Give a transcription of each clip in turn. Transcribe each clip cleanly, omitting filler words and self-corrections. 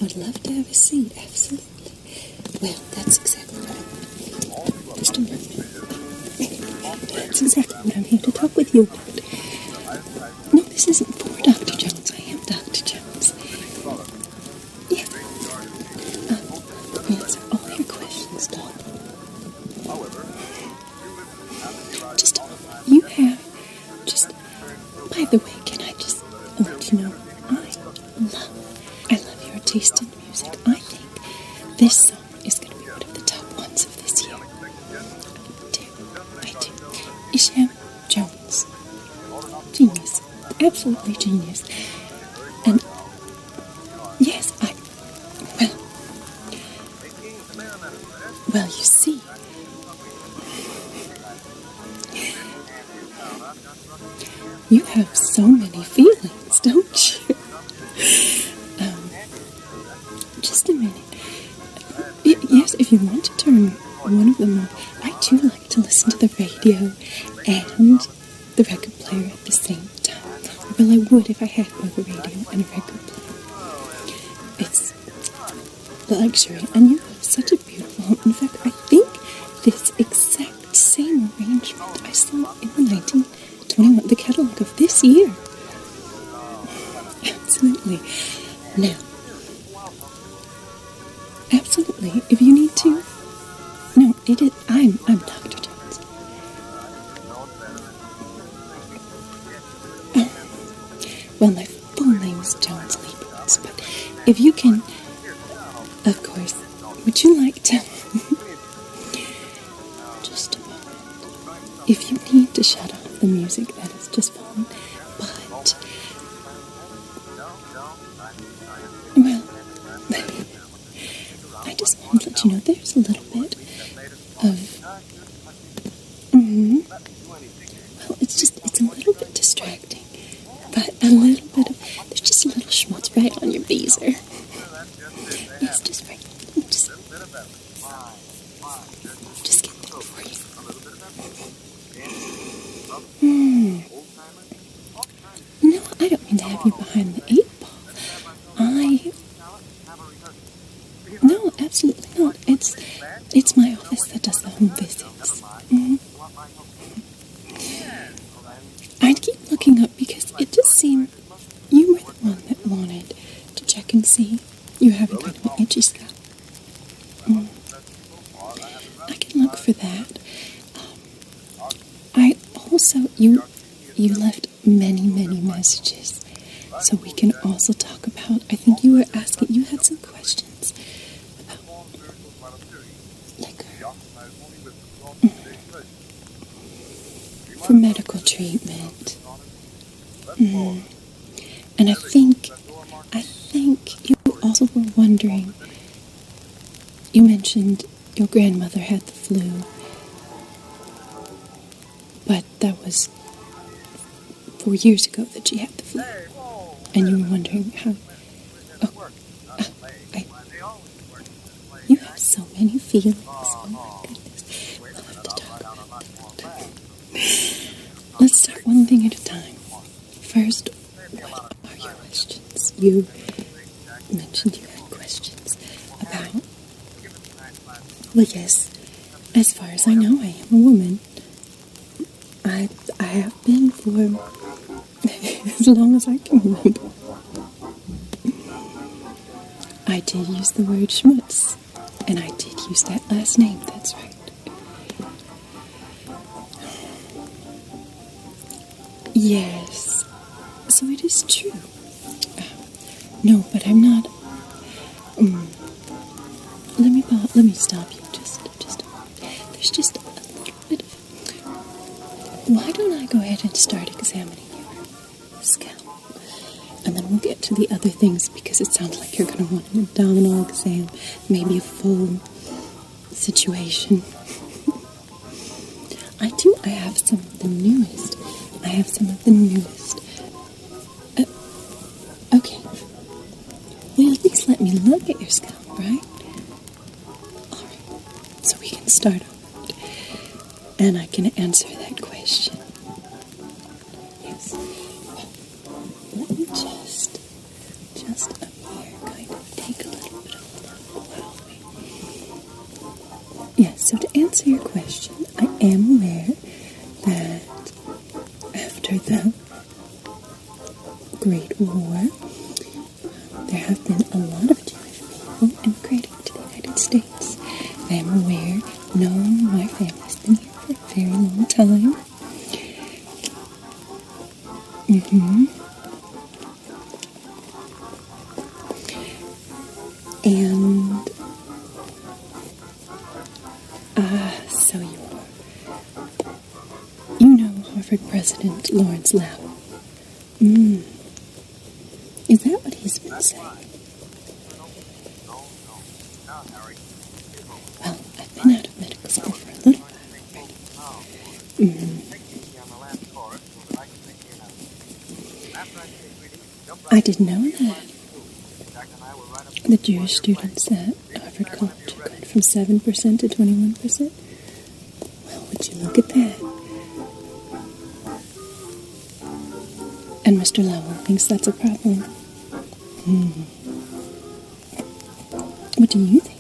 I'd love to have a seat, absolutely. Well, that's exactly what I want. Just a moment. That's exactly what I'm here to talk with you about. No, this isn't for Dr. Jones. I am Dr. Jones. Yeah. Answer all your questions, Doc. Just, you have, just, by the way, can I just let you know, I love your taste in music. I think this song is going to be one of the top ones of this year. I do. Isham Jones. Genius. Absolutely genius. And, yes, well, you see, you have so many feelings, don't you? Just a minute. Yes, if you want to turn one of them on. I do like to listen to the radio and the record player at the same time. Well, I would if I had both a radio and a record player. It's the luxury, and you have such a beautiful home. In fact, I think this exact same arrangement I saw in the 1921, the catalog of this year. Absolutely. Now, absolutely, if you need to. No, it is. I'm Dr. Jones. Well, my full name is Jones Lieberman, but if you can, of course, would you like to? Just a moment. If you need to shut off the music, that is just fine. But, well, I just want to let you know there's a little bit of, well, it's a little bit distracting, but a little bit of, there's just a little schmutz right on your visor. Yes, just right, just get that for you. No, I don't mean to have you behind the 8 ball. No, absolutely not. It's my office that does the home visits. I'd keep looking up because it just seemed you were the one that wanted to check and see you haven't kind of an itchy scalp. I can look for that. I also, you left many, many messages. So we can also talk about, I think you were asking, you had some questions about liquor. For medical treatment. And I think you also were wondering, you mentioned your grandmother had the flu, but that was 4 years ago that she had the flu. And you were wondering how... you have so many feelings. Oh my goodness. We'll have to talk about that. Let's start one thing at a time. First, what are your questions? You mentioned you had questions about... Well, yes, as far as I know, I am a woman. I have been for... as long as I can remember. I did use the word schmutz, and I did use that last name, that's right. Yes, so it is true. No, but I'm not... Let me stop you just a moment. There's just a little bit of... Why don't I go ahead and start examining your scalp? And then we'll get to the other things, because it sounds like you're going to want an abdominal exam, maybe a full situation. I have some of the newest. Okay. Well, at least let me look at your scalp, right? Alright. So we can start on it. And I can answer that question. Yes. Let answer your question, I am aware that after the Great War, there have been a lot of Jewish people immigrating to the United States. I am aware, no, my family's been here for a very long time. And, so you know Harvard President Lawrence Lau. Is that what he's been saying? Well, I've been out of medical school for a little while already. I didn't know that the Jewish students at Harvard College are going from 7% to 21%. Well, would you look at that? And Mr. Lowell thinks that's a problem. What do you think?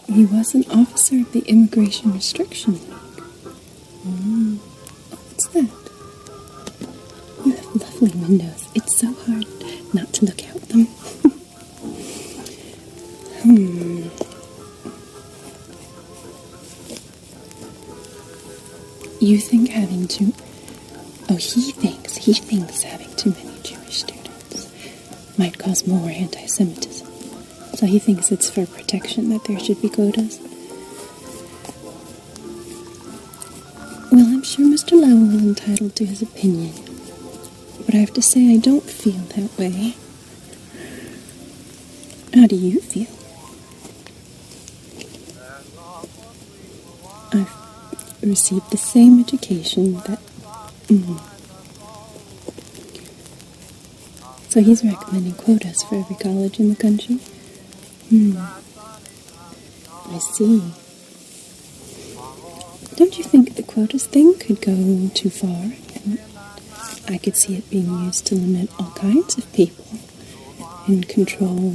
He was an officer of the Immigration Restriction League. Oh, what's that? You have lovely windows. It's so hard not to look out them. You think having too... Oh, he thinks having too many Jewish students might cause more anti-Semitism. So he thinks it's for protection that there should be quotas. Well, I'm sure Mr. Lowell is entitled to his opinion. But I have to say I don't feel that way. How do you feel? I've received the same education that... So he's recommending quotas for every college in the country? I see. Don't you think the quotas thing could go too far? And I could see it being used to limit all kinds of people and control.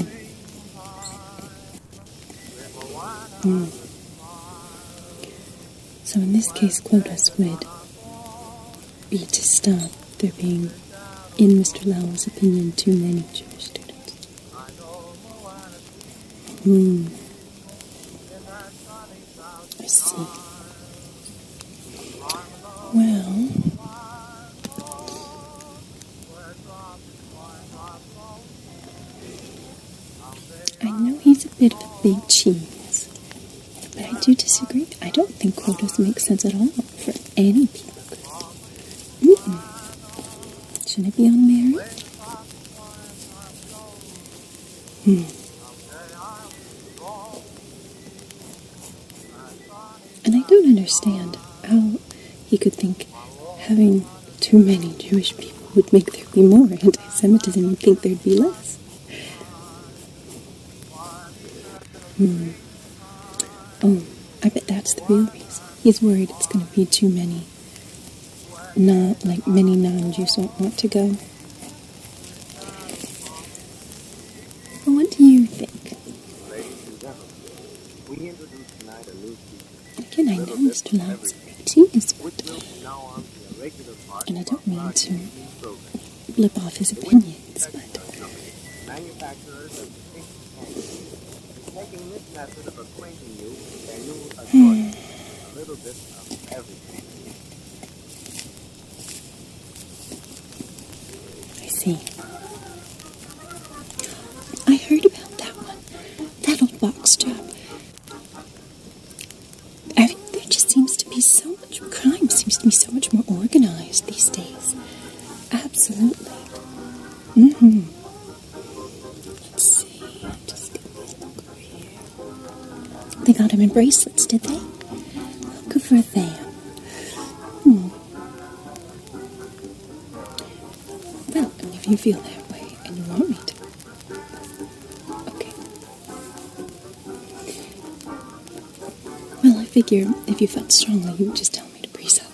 So in this case, quotas would be to stop there being, in Mr. Lowell's opinion, too many Jewish students. I see. Well, I know he's a bit of a big cheese, but I do disagree. I don't think quotas make sense at all for any people group. Shouldn't it be unmarried? And I don't understand how he could think having too many Jewish people would make there be more anti-Semitism. You'd think there'd be less. Oh, I bet that's the real reason. He's worried it's going to be too many. Not like many non-Jews won't want to go. Well, what do you think? Again, I know Mr. Lowell's a big genius, and I don't mean to blip off his opinions, but... I see. I heard about that one. That old box job. I mean, there just seems to be so much crime, seems to be so much more organized these days. Absolutely. Let's see. Just get this look over here. They got him in bracelets, did they? Good for them. Well, I mean, if you feel that way and you want me to. Okay. Well, I figure if you felt strongly, you would just tell me to breeze up.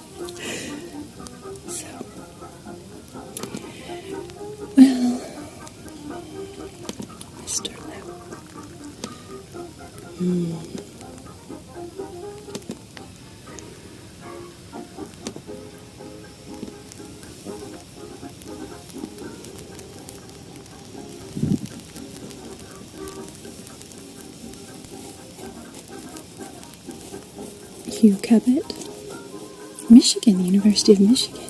So, Hugh Cabot, Michigan, the University of Michigan.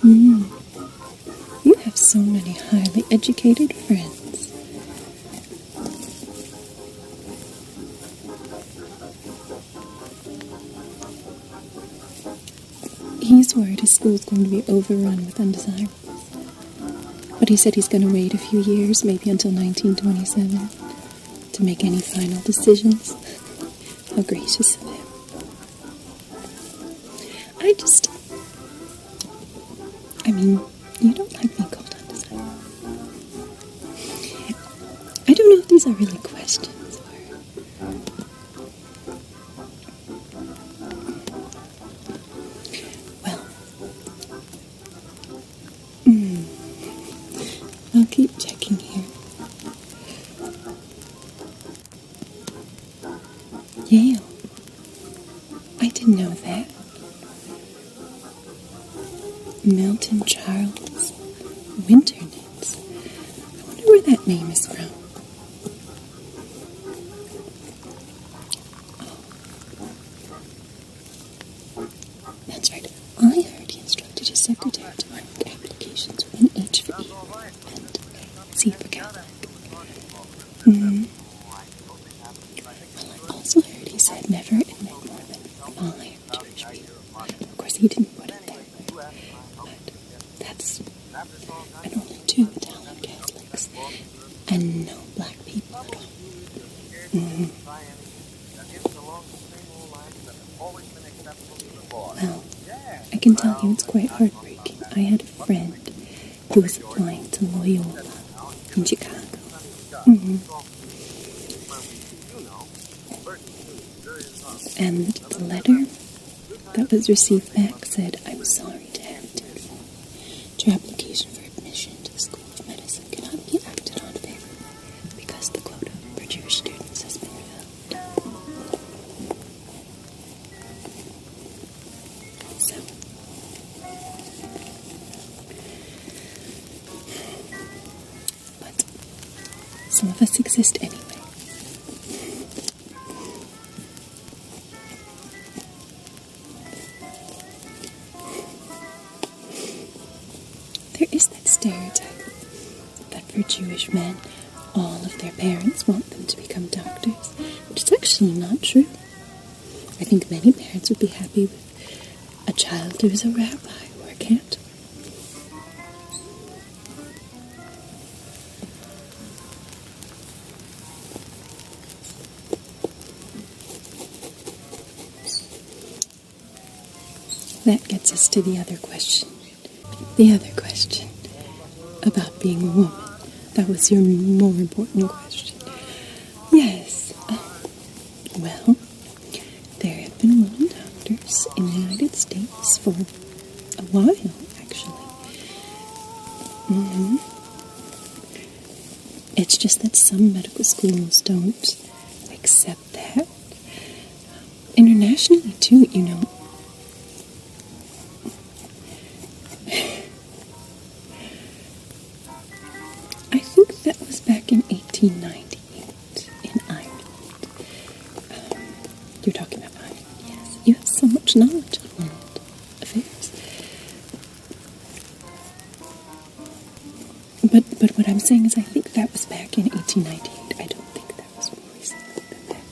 You have so many highly educated friends. He's worried his school's going to be overrun with undesirables. But he said he's going to wait a few years, maybe until 1927, to make any final decisions. How gracious of him. You don't like being called undesirable. I don't know if these are really questions or... Well, I'll keep checking here. Yale. I didn't know that. Milton Charles Winternitz. I wonder where that name is from. Oh. That's right. I heard he instructed his secretary to mark applications with an H for E and C for Catholic. Well, I also heard he said never admit more than 5 Jewish people. Of course, he didn't put it there. And only 2 Italian Catholics, and no black people at all. Well, I can tell you it's quite heartbreaking. I had a friend who was applying to Loyola in Chicago. And the letter that was received back said, "I'm sorry to have to inform you. Your application for admission to the School of Medicine cannot be acted on favorably because the quota for Jewish students has been filled." So, but some of us exist anyway. There is that stereotype that for Jewish men, all of their parents want them to become doctors, which is actually not true. I think many parents would be happy with a child who is a rabbi or a cantor. That gets us to the other question. The other question about being a woman. That was your more important question. Yes. Well, there have been women doctors in the United States for a while, actually. It's just that some medical schools don't accept that. Internationally, too, you know. I think that was back in 1898 in Ireland. You're talking about Ireland, yes. You have so much knowledge on world affairs. But what I'm saying is I think that was back in 1898. I don't think that was more recently than that.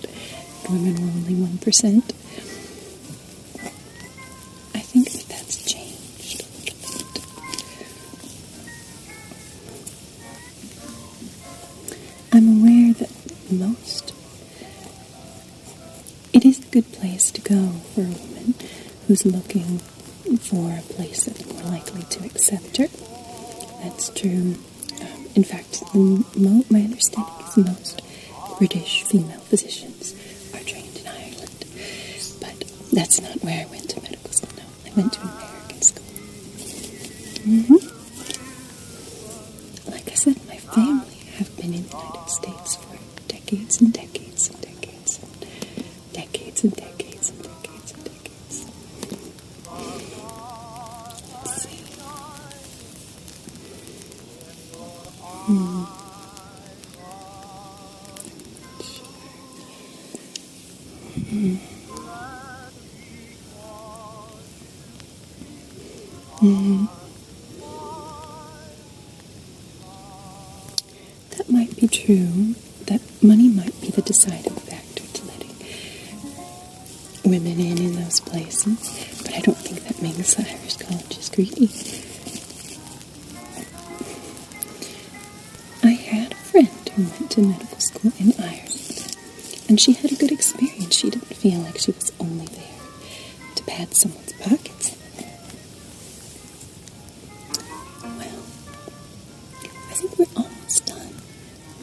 Women were only 1%. I think that that's changed a little bit. I'm aware that it is a good place to go for a woman who's looking for a place that's more likely to accept her. That's true. In fact, my understanding is most British female physicians are trained in Ireland. But that's not where I went to medical school. No, I went to an American school. Like I said, my family have been in the United States for decades and decades. That might be true. That money might be the deciding factor to letting women in those places, but I don't think that makes the Irish colleges greedy. I had a friend who went to medical school in Ireland, and she had a good experience. She didn't feel like she was only there to pad someone's pockets. Well, I think we're almost done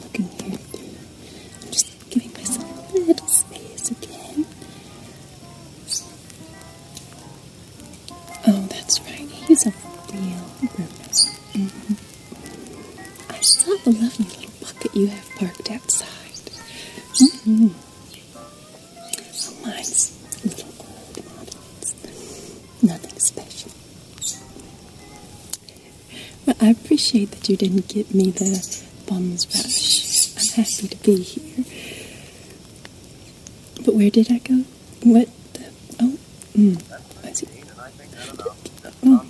looking here through. I'm just giving myself a little space again. Oh, that's right. He's a real Bruno. I saw the lovely little bucket you have parked outside. Oh, mine's a little old model. It's nothing special. Well, I appreciate that you didn't give me the bum's rush. I'm happy to be here. But where did I go? What the... Oh, I see. Oh.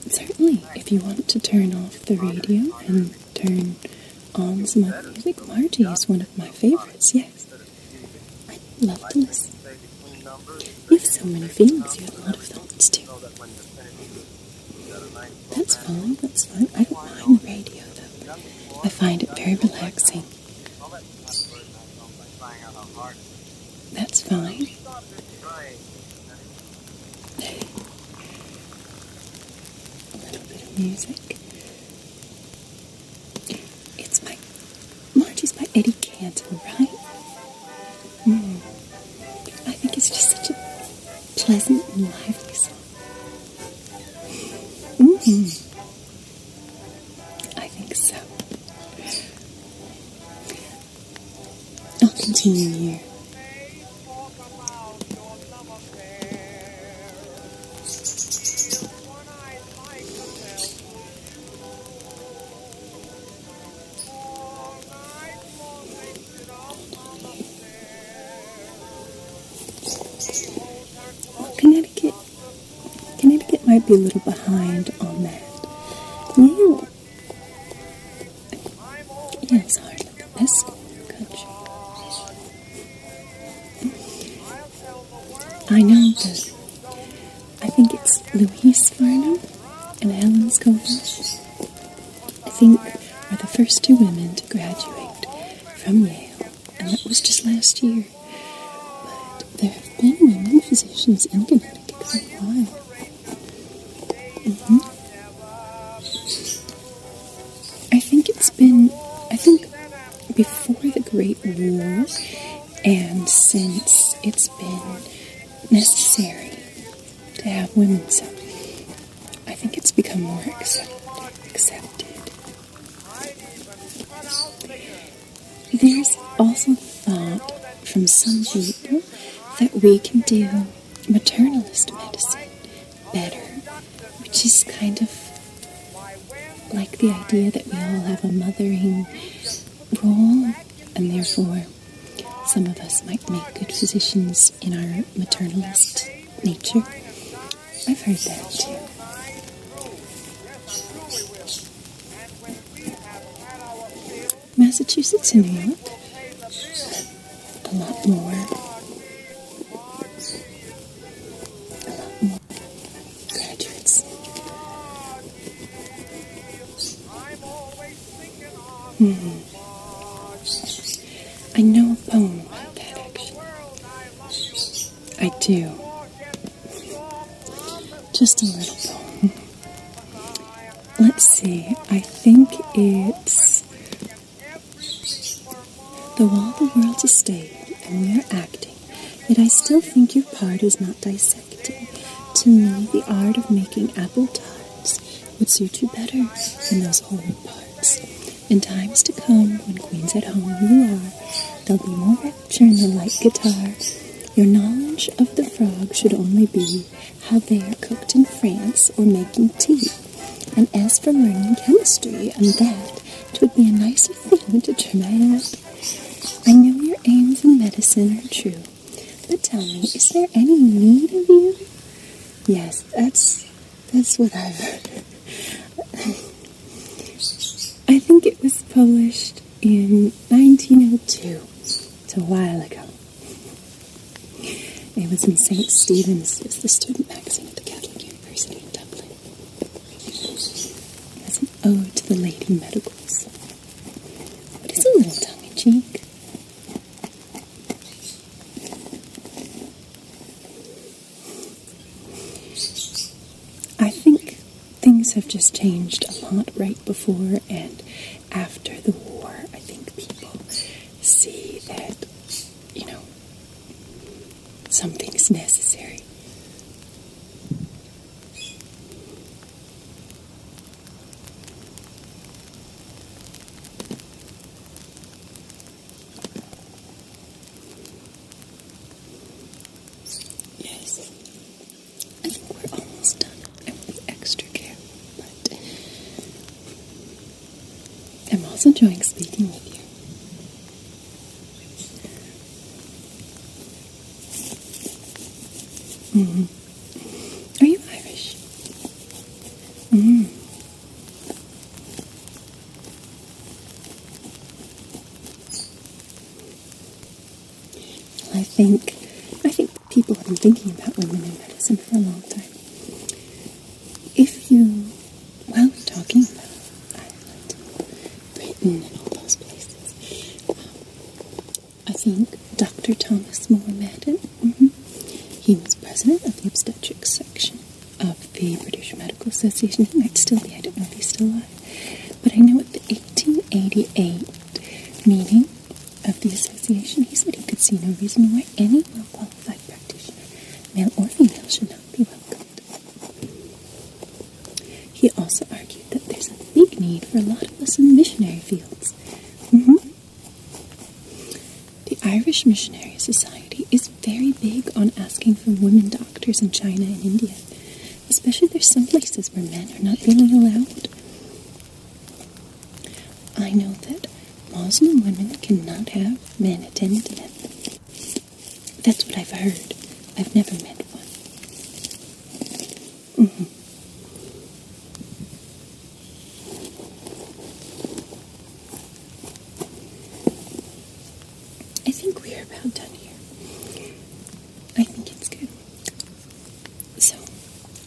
Certainly, if you want to turn off the radio and turn on some other music, Margie is one of my favorites, yes. I'd love to listen. You have so many feelings, you have a lot of thoughts too. That's fine. I don't mind the radio, though. I find it very relaxing. That's fine. A little bit of music. It's Margie's by Eddie Cantor, right? I think it's just such a pleasant and lively song. I think so. I'll continue here. Well, Connecticut might be a little behind on that. Yeah, it's hardly the best school in the country. I know that. I think it's Louise Farnham and Helen Scoville. I think are the first two women to graduate from Yale, and that was just last year. But there have been women physicians in Connecticut for a while. I think before the Great War and since it's been necessary to have women, so I think it's become more accepted. There's also thought from some people that we can do maternalist medicine better, which is kind of like the idea that we all have a mothering role, and therefore some of us might make good physicians in our maternalist nature. I've heard that too. Massachusetts and New York, a lot more graduates. I know a poem about that, actually. I do. Just a little poem. Let's see. I think it's... Though all the world's a stage and we are acting, yet I still think your part is not dissecting. To me, the art of making apple tarts would suit you better than those horrid parts. In times to come, when Queen's at home you are, there'll be more rapture in the light guitar. Your knowledge of the frog should only be how they are cooked in France or making tea. And as for learning chemistry and that, 'twould be a nicer thing to trim out. I know your aims in medicine are true, but tell me, is there any need of you? Yes, that's what I've heard. I think it was published in 1902. It's a while ago. It was in St. Stephen's. It was the student magazine at the Catholic University in Dublin. It was an ode to the lady medicals. But it's a little tongue-in-cheek. I think things have just changed a lot right before and after the war. I think people see that, something's necessary. Yes. I think we're almost done. I will be extra careful, but I'm also enjoying speaking with you. Are you Irish? I think people have been thinking about women in medicine for a long time. We're talking about Ireland, Britain, and all those places. I think Dr. Thomas Moore Madden, he was president of the obstetrics section of the British Medical Association. He might still be, I don't know if he's still alive. But I know at the 1888 meeting of the association, he said he could see no reason why any well-qualified practitioner, male or female, should not be welcomed. He also argued that there's a big need for a lot of us in missionary fields. The Irish Missionary Society is very big on asking for women doctors in China and India. Especially there's some places where men are not really allowed. I know that Muslim women cannot have men attend to them. That's what I've heard. I've never met one. I think we are about done here. I think it's good. So,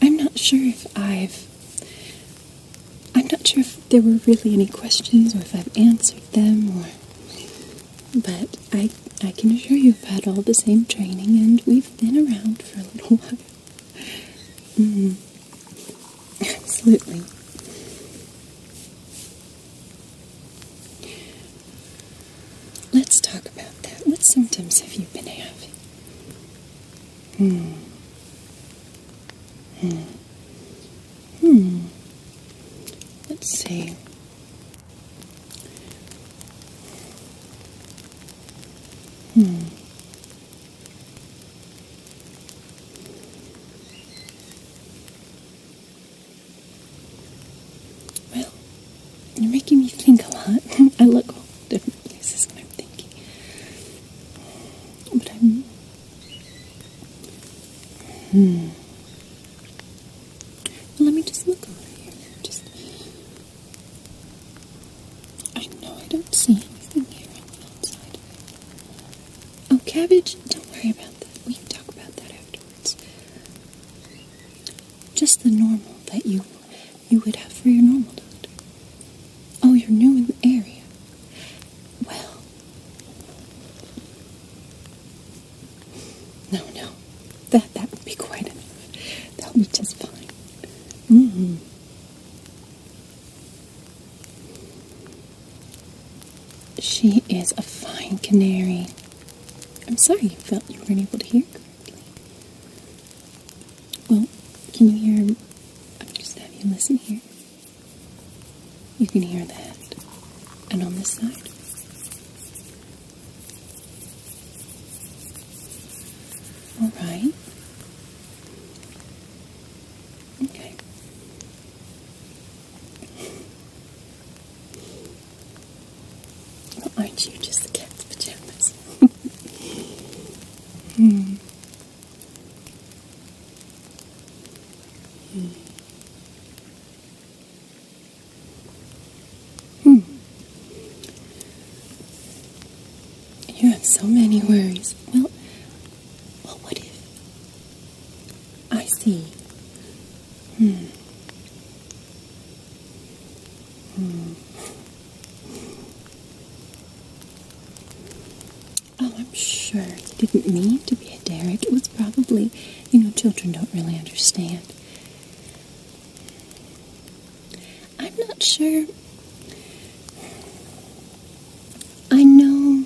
I'm not sure if there were really any questions or if I've answered them, but I can assure you I've had all the same training and we've been around for a little while. Absolutely. Let's talk about that. What symptoms have you been having? Let's see. Well, you're making me think a lot. I look all different places when I'm thinking. But Well, let me just look over here. I know I don't see anything here on the outside. Oh, cabbage? Don't worry about that. We can talk about that afterwards. Just the normal that you would have for your normal doctor. Oh, you're new in the area. Well, no. That would be quite enough. That'll be just fine. She is a fine canary. I'm sorry you felt you weren't able to hear correctly. Well, can you hear? I'll just have you listen here. You can hear that. And on this side. All right. Okay. Well, aren't you just the cat's pajamas? So many worries. Well, what if? I see. Oh, I'm sure he didn't mean to be a derrick. It was probably, children don't really understand. I'm not sure. I know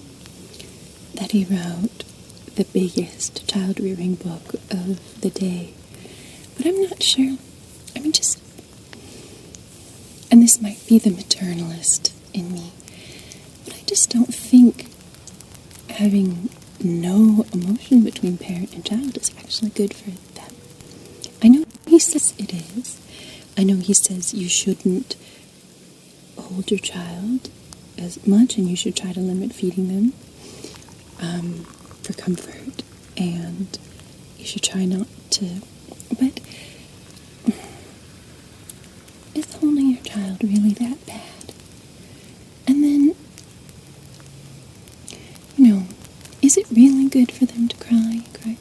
that he wrote the biggest child-rearing book of the day, but I'm not sure. And this might be the maternalist in me, but I just don't think having no emotion between parent and child is actually good for them. I know he says it is. I know he says you shouldn't hold your child as much, and you should try to limit feeding them for comfort, and you should try not to. But is holding your child really that bad? And then, is it really good for them to cry? I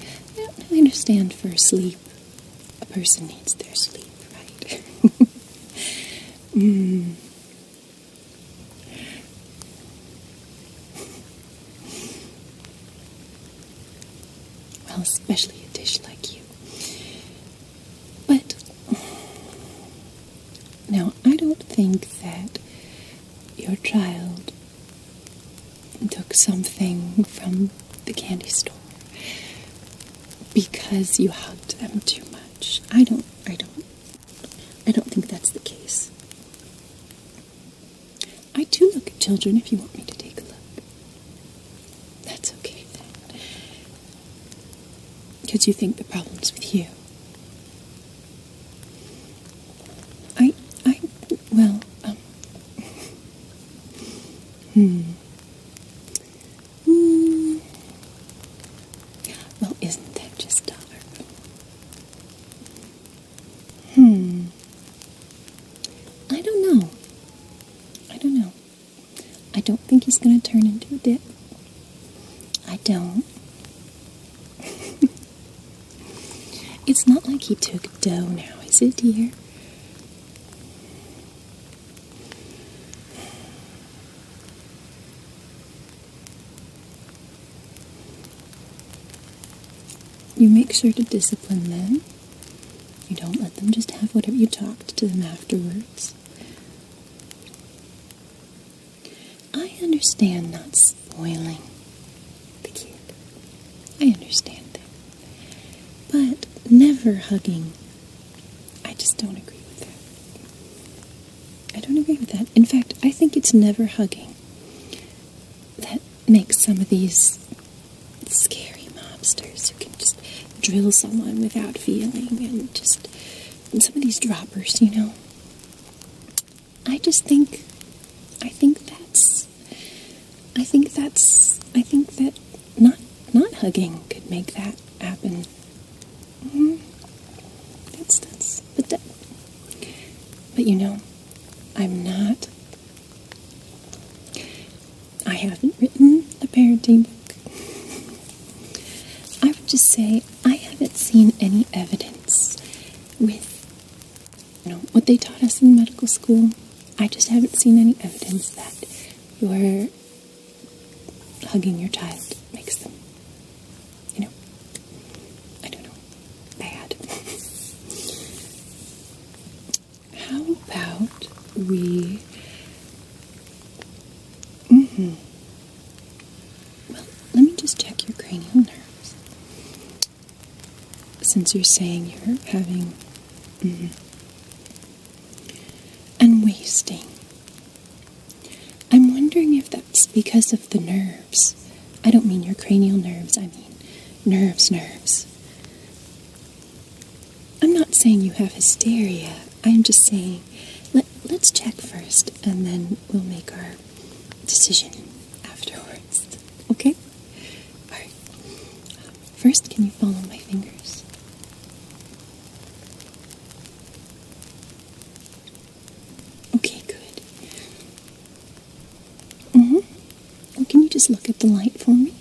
understand for sleep. A person needs their sleep, right? Well, especially a dish like you. But, now, I don't think that your child took something from the candy store because you hugged them too much. I don't think that's the case. I do look at children if you want me to take a look. That's okay then. Because you think the problem's with you. Well, isn't that just tolerable? I don't know. I don't think he's going to turn into a dip. I don't. It's not like he took dough now, is it, dear? You make sure to discipline them. You don't let them just have whatever. You talked to them afterwards. I understand not spoiling the kid. I understand that. But never hugging. I just don't agree with that. I don't agree with that. In fact, I think it's never hugging that makes some of these scary mobsters who can just drill someone without feeling, and some of these droppers, I think that not hugging could make that happen. I haven't written a parenting book. I would just say I haven't seen any evidence with, what they taught us in medical school. I just haven't seen any evidence that your hugging your child makes them, I don't know, bad. How about we... Well, let me just check your cranial nerves. Since you're saying you're having... And wasting. I'm wondering if that's because of the nerves. I don't mean your cranial nerves, I mean nerves. I'm not saying you have hysteria. I'm just saying, let's check first, and then we'll make our decision afterwards. Okay? Alright. First, can you follow my fingers? Okay, good. Can you just look at the light for me?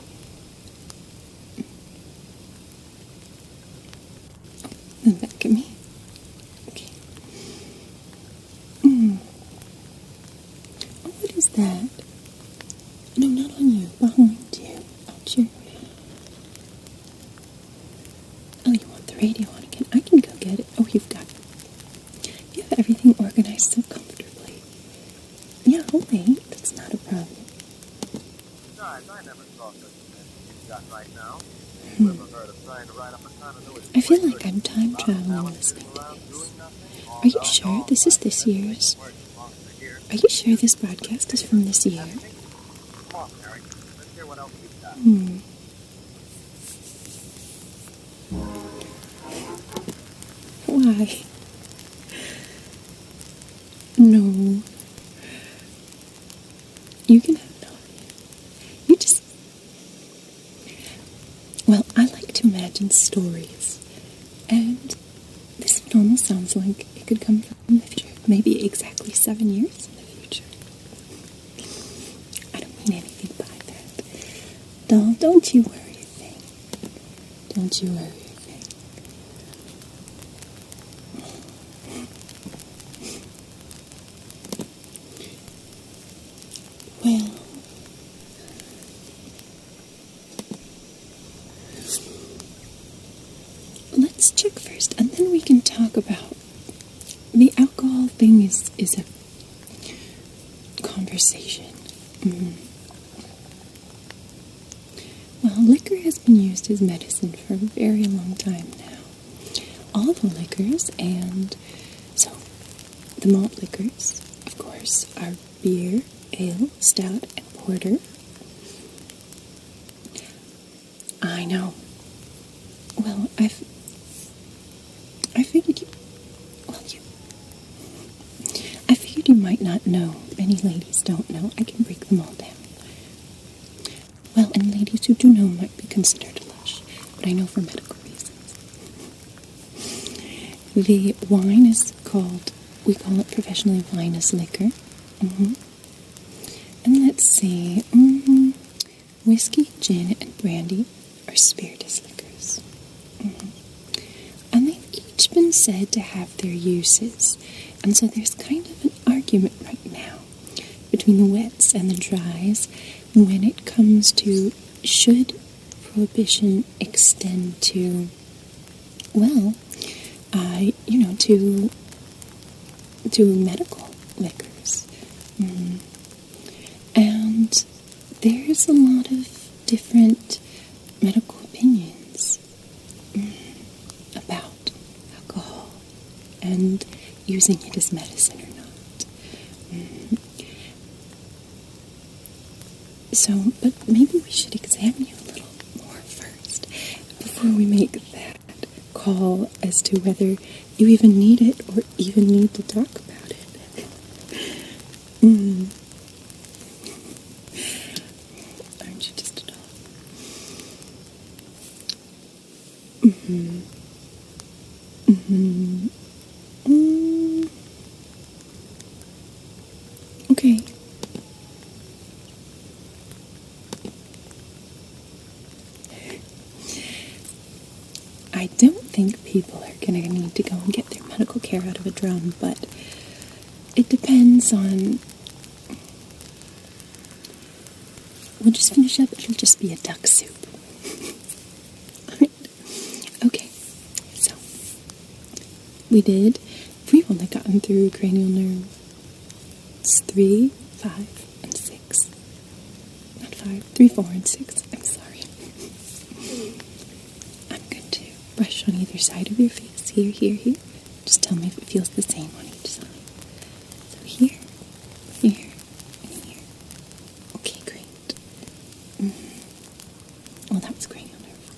behind you. Oh, you want the radio on again? I can go get it. Oh, you have everything organized so comfortably. Yeah, I'll wait. That's not a problem. Besides, I never saw such a mess as you've got right now. I feel like I'm time traveling this podcast. Are you sure this is this year's? Are you sure this broadcast is from this year? Why? No. You can have no idea. You just... Well, I like to imagine stories. And this one almost sounds like it could come from the future. Maybe exactly 7 years in the future. I don't mean anything by that. Don't you worry a thing. Don't you worry a thing. Well, let's check first, and then we can talk about the alcohol thing. Is a conversation. Well, liquor has been used as medicine for a very long time now. All the liquors, and so the malt liquors, of course, are beer, ale, stout, and porter. I know. Well, I figured you might not know. Many ladies don't know. I can break them all down. Well, and ladies who do know might be considered lush, but I know for medical reasons. The wine is we call it professionally vinous liquor. And let's see, whiskey, gin, and brandy are spirituous liquors. And they've each been said to have their uses. And so there's kind of an argument right now between the wets and the dries when it comes to should prohibition extend to, well, to medical liquors. And there's a lot of different medical opinions about alcohol and using it as medicine or not. So, but maybe we should examine you a little more first before we make that call as to whether you even need it or even need to talk about it. Aren't you just a dog? Okay. I don't think people are going to need to go and get their medical care out of a drum, but it depends on... We'll just finish up. It'll just be a duck soup. Okay, so we've only gotten through cranial nerves 3, 5, and 6. Not 5, 3, 4, and 6. I'm sorry. I'm going to brush on either side of your face. Here, here, here. Just tell me if it feels the same on each side. So here, here, and here. Okay, great. Well, that was cranial nerve.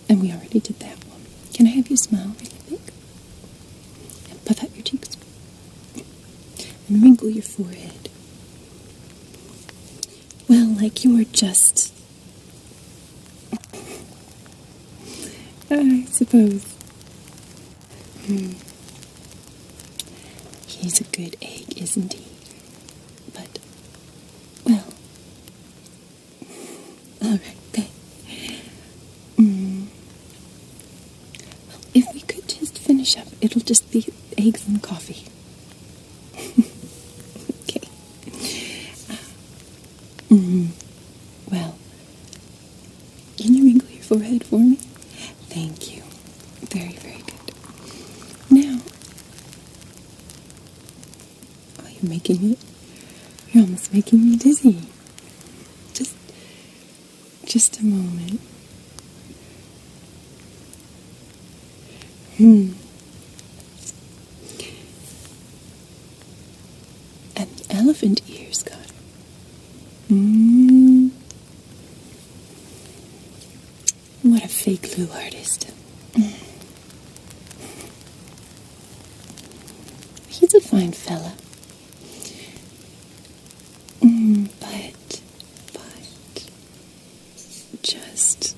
And we already did that one. Can I have you smile really big? And puff out your cheeks. And wrinkle your forehead. Well, like you were just... I suppose. He's a good egg, isn't he? But, well... Alright, okay. Well, if we could just finish up, it'll just be eggs and coffee. You're almost making me dizzy. Just a moment. And the elephant ears got it. What a fake glue artist. He's a fine fella. But just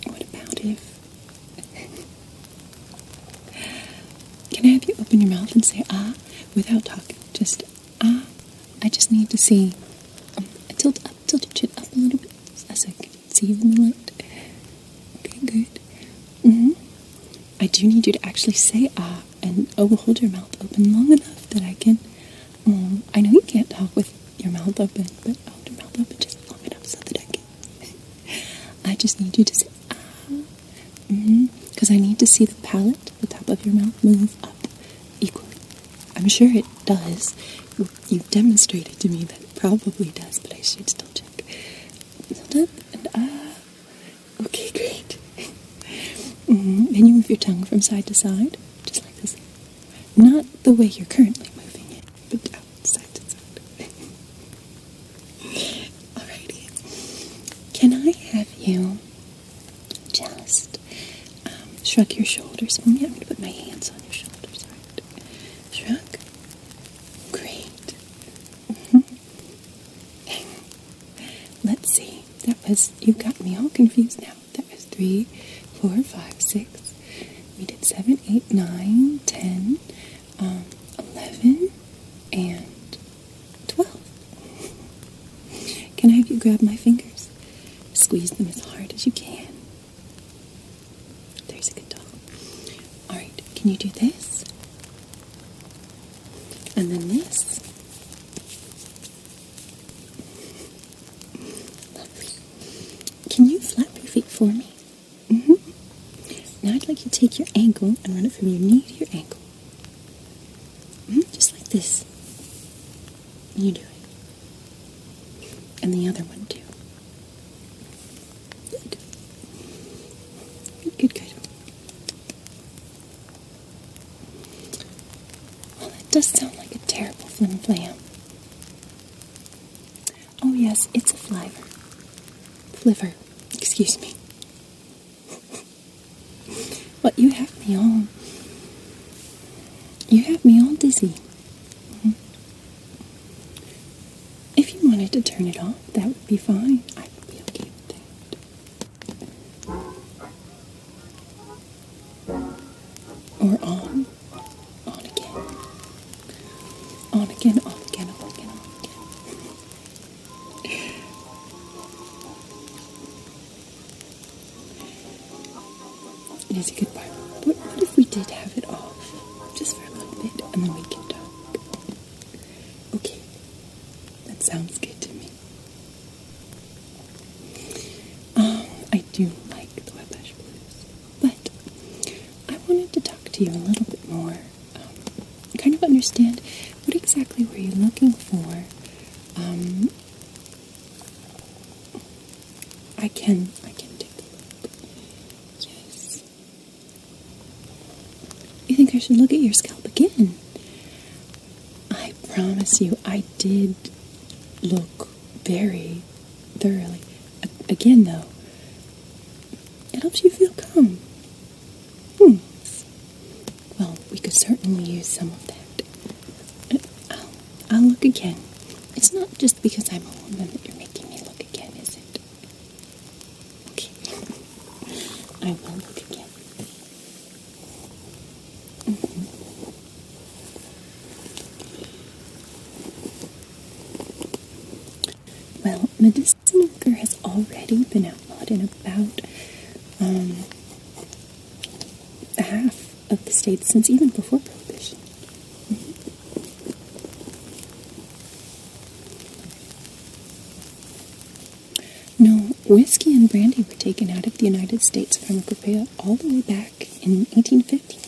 What about if can I have you open your mouth and say ah without talking? Just ah. I just need to see. Tilt your chin up a little bit so I can see you in the light. Okay, good. I do need you to actually say ah, and hold your mouth open long enough that I can. I know you can't talk with your mouth open, but hold your mouth open just long enough so that I can. I just need you to say ah, because I need to see the palate, the top of your mouth, move up equally. I'm sure it does. You've demonstrated to me that it probably does, but I should still check. Hold up and ah. Okay, great. Then you move your tongue from side to side, just like this. Not the way you're currently moving it, but down side to side. Alrighty. Can I have you just shrug your shoulders for me? I'm going to put my hands on your shoulders. Right? Shrug. Great. Let's see. You got me all confused now. That was 3, 4, 5, 6. We did 7, 8, 9, 10, 11, and 12. Can I have you grab my fingers? Squeeze them as hard as you can. There's a good dog. Alright, can you do this? And then this. Lovely. Can you flap your feet for me? Now I'd like you to take your ankle and run it from your knee to your ankle. Just like this. You do it. And the other one too. Good. Good. Well, that does sound like a terrible flim-flam. Oh yes, it's a flivver. Excuse me. But you have me all dizzy. If you wanted to turn it off, that would be fine. I would be okay with that. Or on again. On again. It is a good part. What if we did have it off? Just for a little bit, and then we can talk. Okay. That sounds good to me. I do like the Wabash Blues. But I wanted to talk to you a little bit more. Kind of understand what exactly were you looking for. I can take a look. Yes. You think I should look at your scalp again? I promise you, I did look very thoroughly. Again, though, it helps you feel calm. Well, we could certainly use some of that. I'll look again. It's not just because I'm a woman that you're making me look again, is it? Okay. I will look again. Well, medicinal liquor has already been outlawed in about half of the states since even before Prohibition. whiskey and brandy were taken out of the United States pharmacopoeia all the way back in 1850.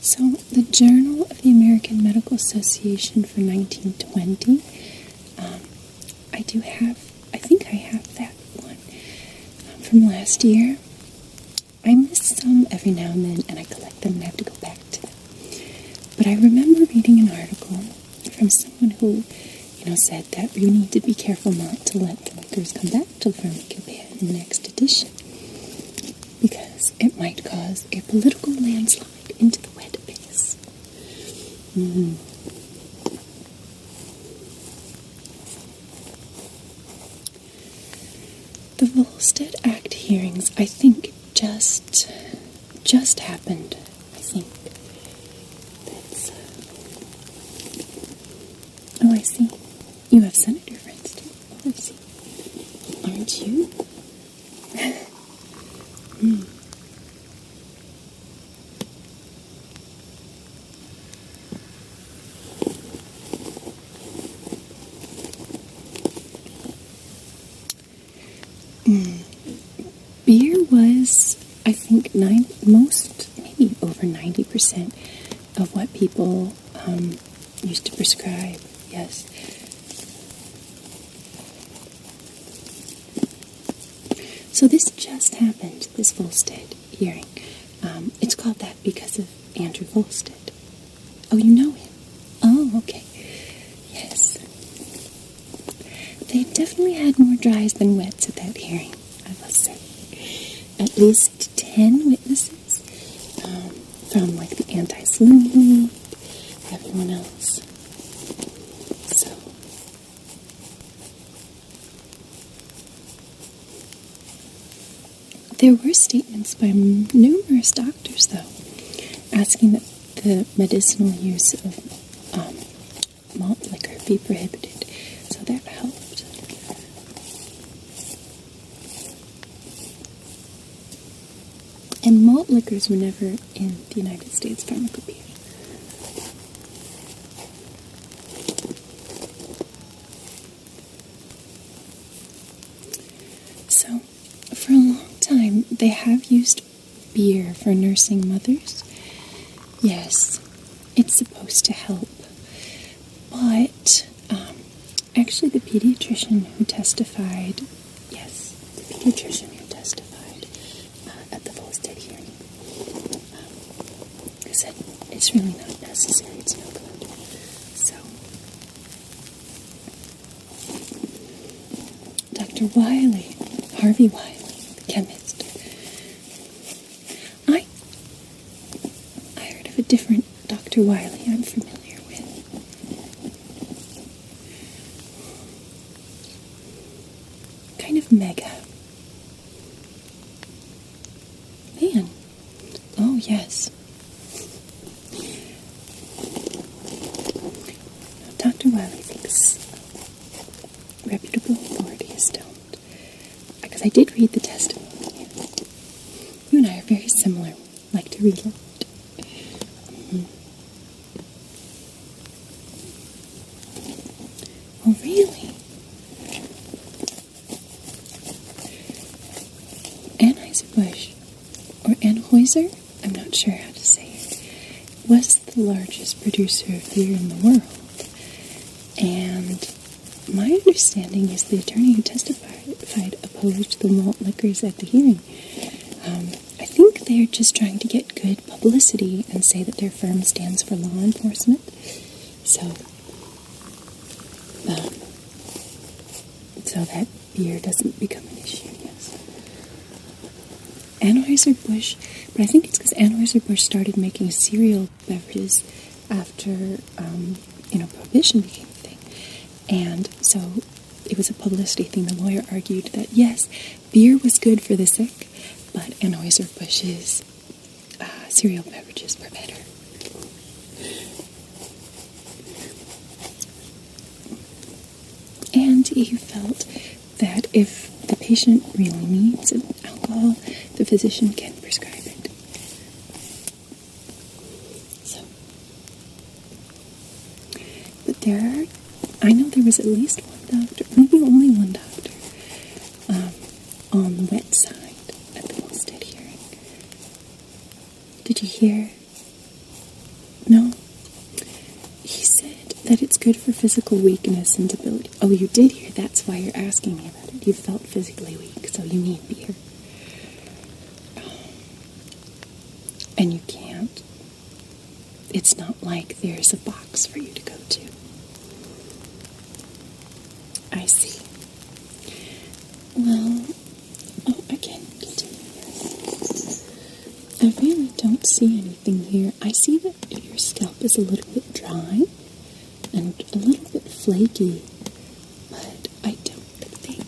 So, the Journal of the American Medical Association for 1920, I think I have that one from last year. I miss some every now and then, and I collect them and I have to go back to them. But I remember reading an article from someone who, said that you need to be careful not to let the liquors come back to the pharmacopoeia in the next edition, because it might cause a political landslide into the wet abyss. The Volstead Act hearings, I think, just happened. I think that's. Oh, I see. You have senator friends too. Oh, I see. Aren't you? Beer was, I think, maybe over 90% of what people used to prescribe. Yes. So this just happened, this Volstead hearing. It's called that because of Andrew Volstead. Oh, you know him? Oh, okay. Yes. They definitely had more dries than wets at that hearing, I must say. At least 10 witnesses from, like, the Anti-Saloon League, everyone else. So, there were statements by numerous doctors, though, asking that the medicinal use of malt liquor be prohibited. So that helped. And malt liquors were never in the United States pharmacopoeia. So, for a long time, they have used beer for nursing mothers. Yes, it's supposed to help. But, actually the pediatrician who testified at the Volstead hearing, said it's really not necessary, it's no good. So, Dr. Harvey Wiley, the chemist, I heard of a different Dr. Wiley I'm familiar with. Kind of mega. Man. Oh, yes. Dr. Wiley thinks reputable authorities don't. Because I did read the testimony. You and I are very similar. Like to read a lot. Oh, really? Anheuser-Busch, or Anheuser, I'm not sure how to say it, was the largest producer of beer in the world. And my understanding is the attorney who testified opposed the malt liquors at the hearing. I think they're just trying to get good publicity and say that their firm stands for law enforcement. So that beer doesn't become an issue, yes. Anheuser-Busch, but I think it's because Anheuser-Busch started making cereal beverages after, Prohibition became a thing. And so it was a publicity thing. The lawyer argued that, yes, beer was good for the sick, but Anheuser-Busch's cereal beverages were better. And he felt that if the patient really needs alcohol, the physician can prescribe it. So, but there are was at least one doctor, maybe only one doctor, on the wet side at the Volstead hearing. Did you hear? No? He said that it's good for physical weakness and debility. Oh, you did hear. That's why you're asking me about it. You felt physically weak, so you need beer. And you can't. It's not like there's a box for you to go to. I see. Well, I can continue. I really don't see anything here. I see that your scalp is a little bit dry and a little bit flaky, but I don't think.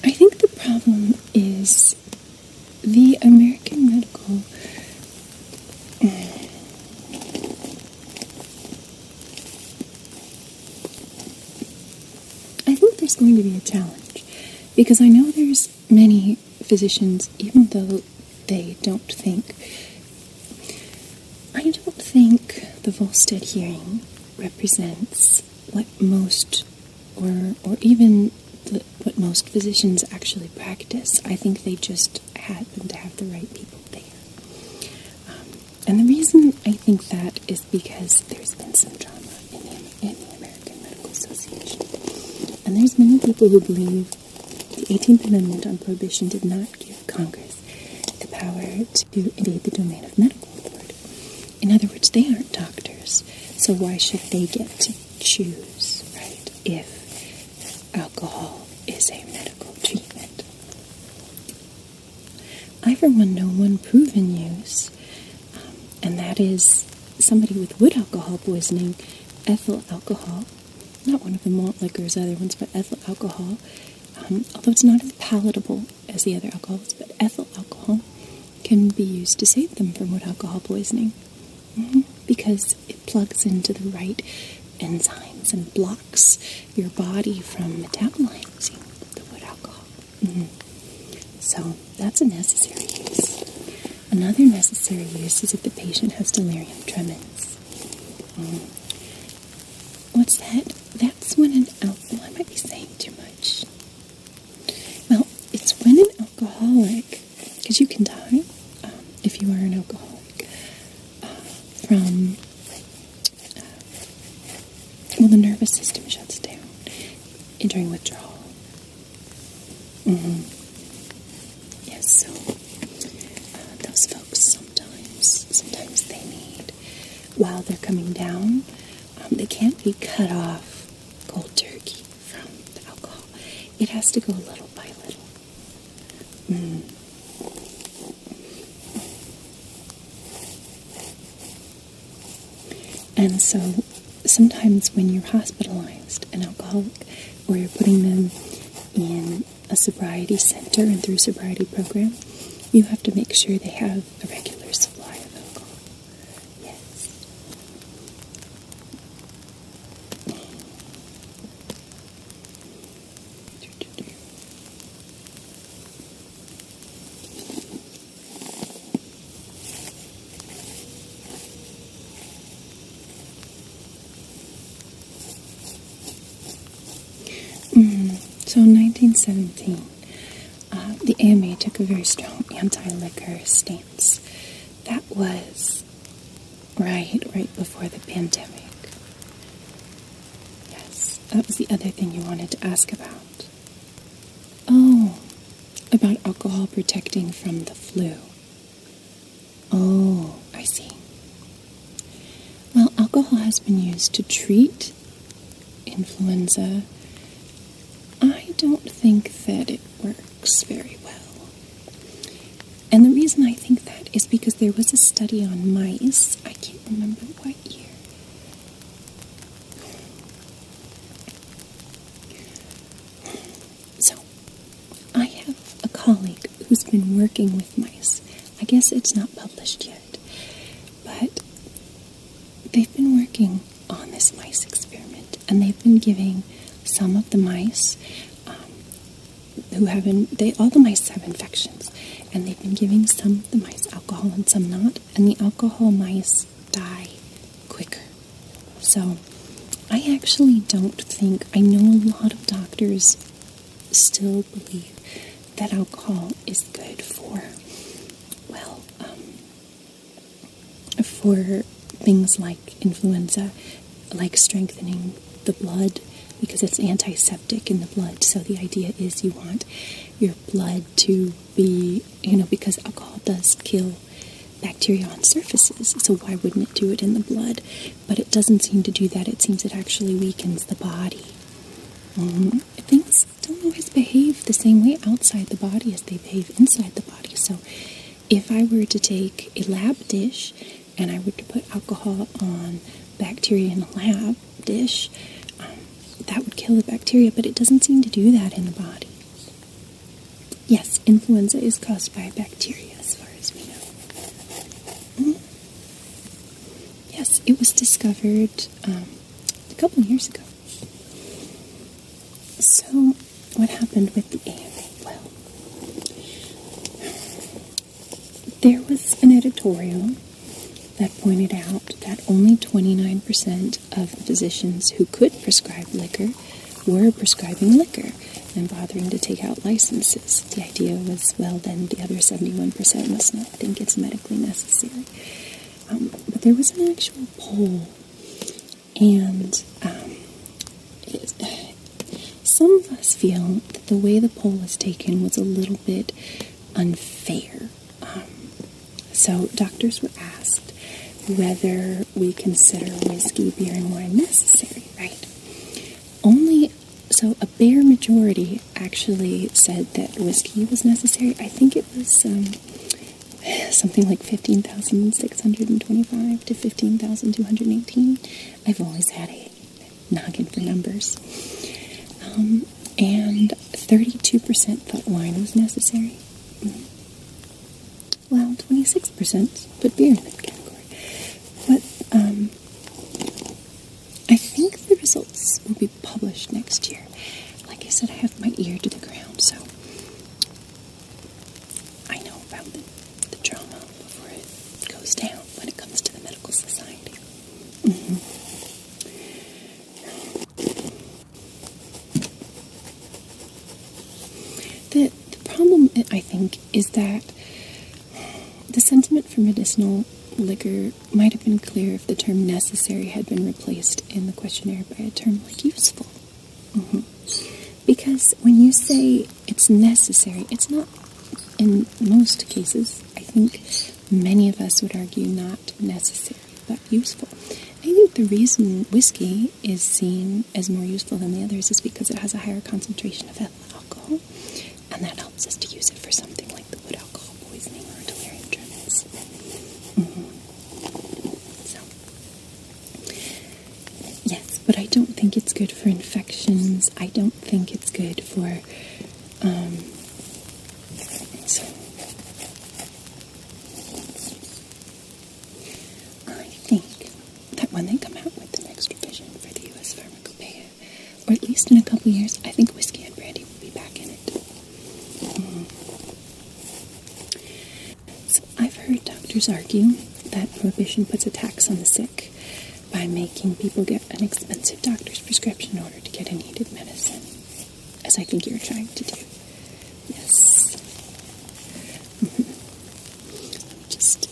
I think the problem is the American medical. I think there's going to be a challenge, because I know there's many physicians, even though they don't think. I don't think the Volstead hearing represents what most, or even what most physicians actually practice. I think they just happen to have the right people there. And the reason I think that is because there's been some drama in the American Medical Association. And there's many people who believe the 18th Amendment on Prohibition did not give Congress the power to invade the domain of medical authority. In other words, they aren't doctors, so why should they get to choose, right, if alcohol is a medical treatment? I, for one, know one proven use, and that is somebody with wood alcohol poisoning, ethyl alcohol. Not one of the malt liquors, other ones, but ethyl alcohol. Although it's not as palatable as the other alcohols, but ethyl alcohol can be used to save them from wood alcohol poisoning. Because it plugs into the right enzymes and blocks your body from metabolizing the wood alcohol. So that's a necessary use. Another necessary use is if the patient has delirium tremens. What's that? That's when I might be saying too much. Well, it's when an alcoholic, because you can die if you are an alcoholic, from, the nervous system shuts down during withdrawal. Yes, so those folks sometimes they need, while they're coming down, they can't be cut off cold turkey from the alcohol. It has to go little by little. And so sometimes when you're hospitalized, an alcoholic, or you're putting them in a sobriety center and through sobriety program, you have to make sure they have a regular supply of alcohol. Yes. So in 1917, the AMA took a very strong anti-liquor stance. That was right before the pandemic. Yes, that was the other thing you wanted to ask about. Oh, about alcohol protecting from the flu. Oh, I see. Well, alcohol has been used to treat influenza. I don't think that it works very well. And the reason I think that is because there was a study on mice. I can't remember what year. So, I have a colleague who's been working with mice. I guess it's not published yet. But they've been working on this mice experiment. And they've been giving some of the mice all the mice have infections, and they've been giving some of the mice alcohol and some not, and the alcohol mice die quicker. So I actually don't think, I know a lot of doctors still believe that alcohol is good for, well, for things like influenza, like strengthening the blood, because it's antiseptic in the blood. So the idea is you want your blood to be, because alcohol does kill bacteria on surfaces, so why wouldn't it do it in the blood? But it doesn't seem to do that. It seems it actually weakens the body. Things don't always behave the same way outside the body as they behave inside the body. So if I were to take a lab dish and I were to put alcohol on bacteria in a lab dish, that would kill the bacteria, but it doesn't seem to do that in the body. Yes, influenza is caused by bacteria, as far as we know. Yes, it was discovered a couple of years ago. So, what happened with the AMA? Well, there was an editorial that pointed out that only 29% of the physicians who could prescribe liquor were prescribing liquor and bothering to take out licenses. The idea was, well, then the other 71% must not think it's medically necessary. But there was an actual poll, and some of us feel that the way the poll was taken was a little bit unfair. So doctors were asked whether we consider whiskey, beer, and wine necessary, right? So a bare majority actually said that whiskey was necessary. I think it was something like 15,625 to 15,218. I've always had a noggin for numbers. And 32% thought wine was necessary. Well, 26% put beer in that category. But I think the results will be published next year. Like I said, I have my ear to the ground, so I know about the drama before it goes down when it comes to the medical society. The problem, I think, is that the sentiment for medicinal liquor might have been clear if the term necessary had been replaced in the questionnaire by a term like useful. Because when you say it's necessary, it's not, in most cases, I think many of us would argue not necessary, but useful. I think the reason whiskey is seen as more useful than the others is because it has a higher concentration of ethyl alcohol, and that helps us to use it for something like the wood alcohol poisoning or delirium tremens. So, yes, but I don't think it's good for infections. I don't think it's good for, I think that when they come out with the next revision for the U.S. Pharmacopoeia, or at least in a couple years, I think whiskey and brandy will be back in it. So I've heard doctors argue that prohibition puts a tax on the sick by making people get an expensive doctor's prescription in order to get a needed medicine, as I think you're trying to do. Yes. Let me just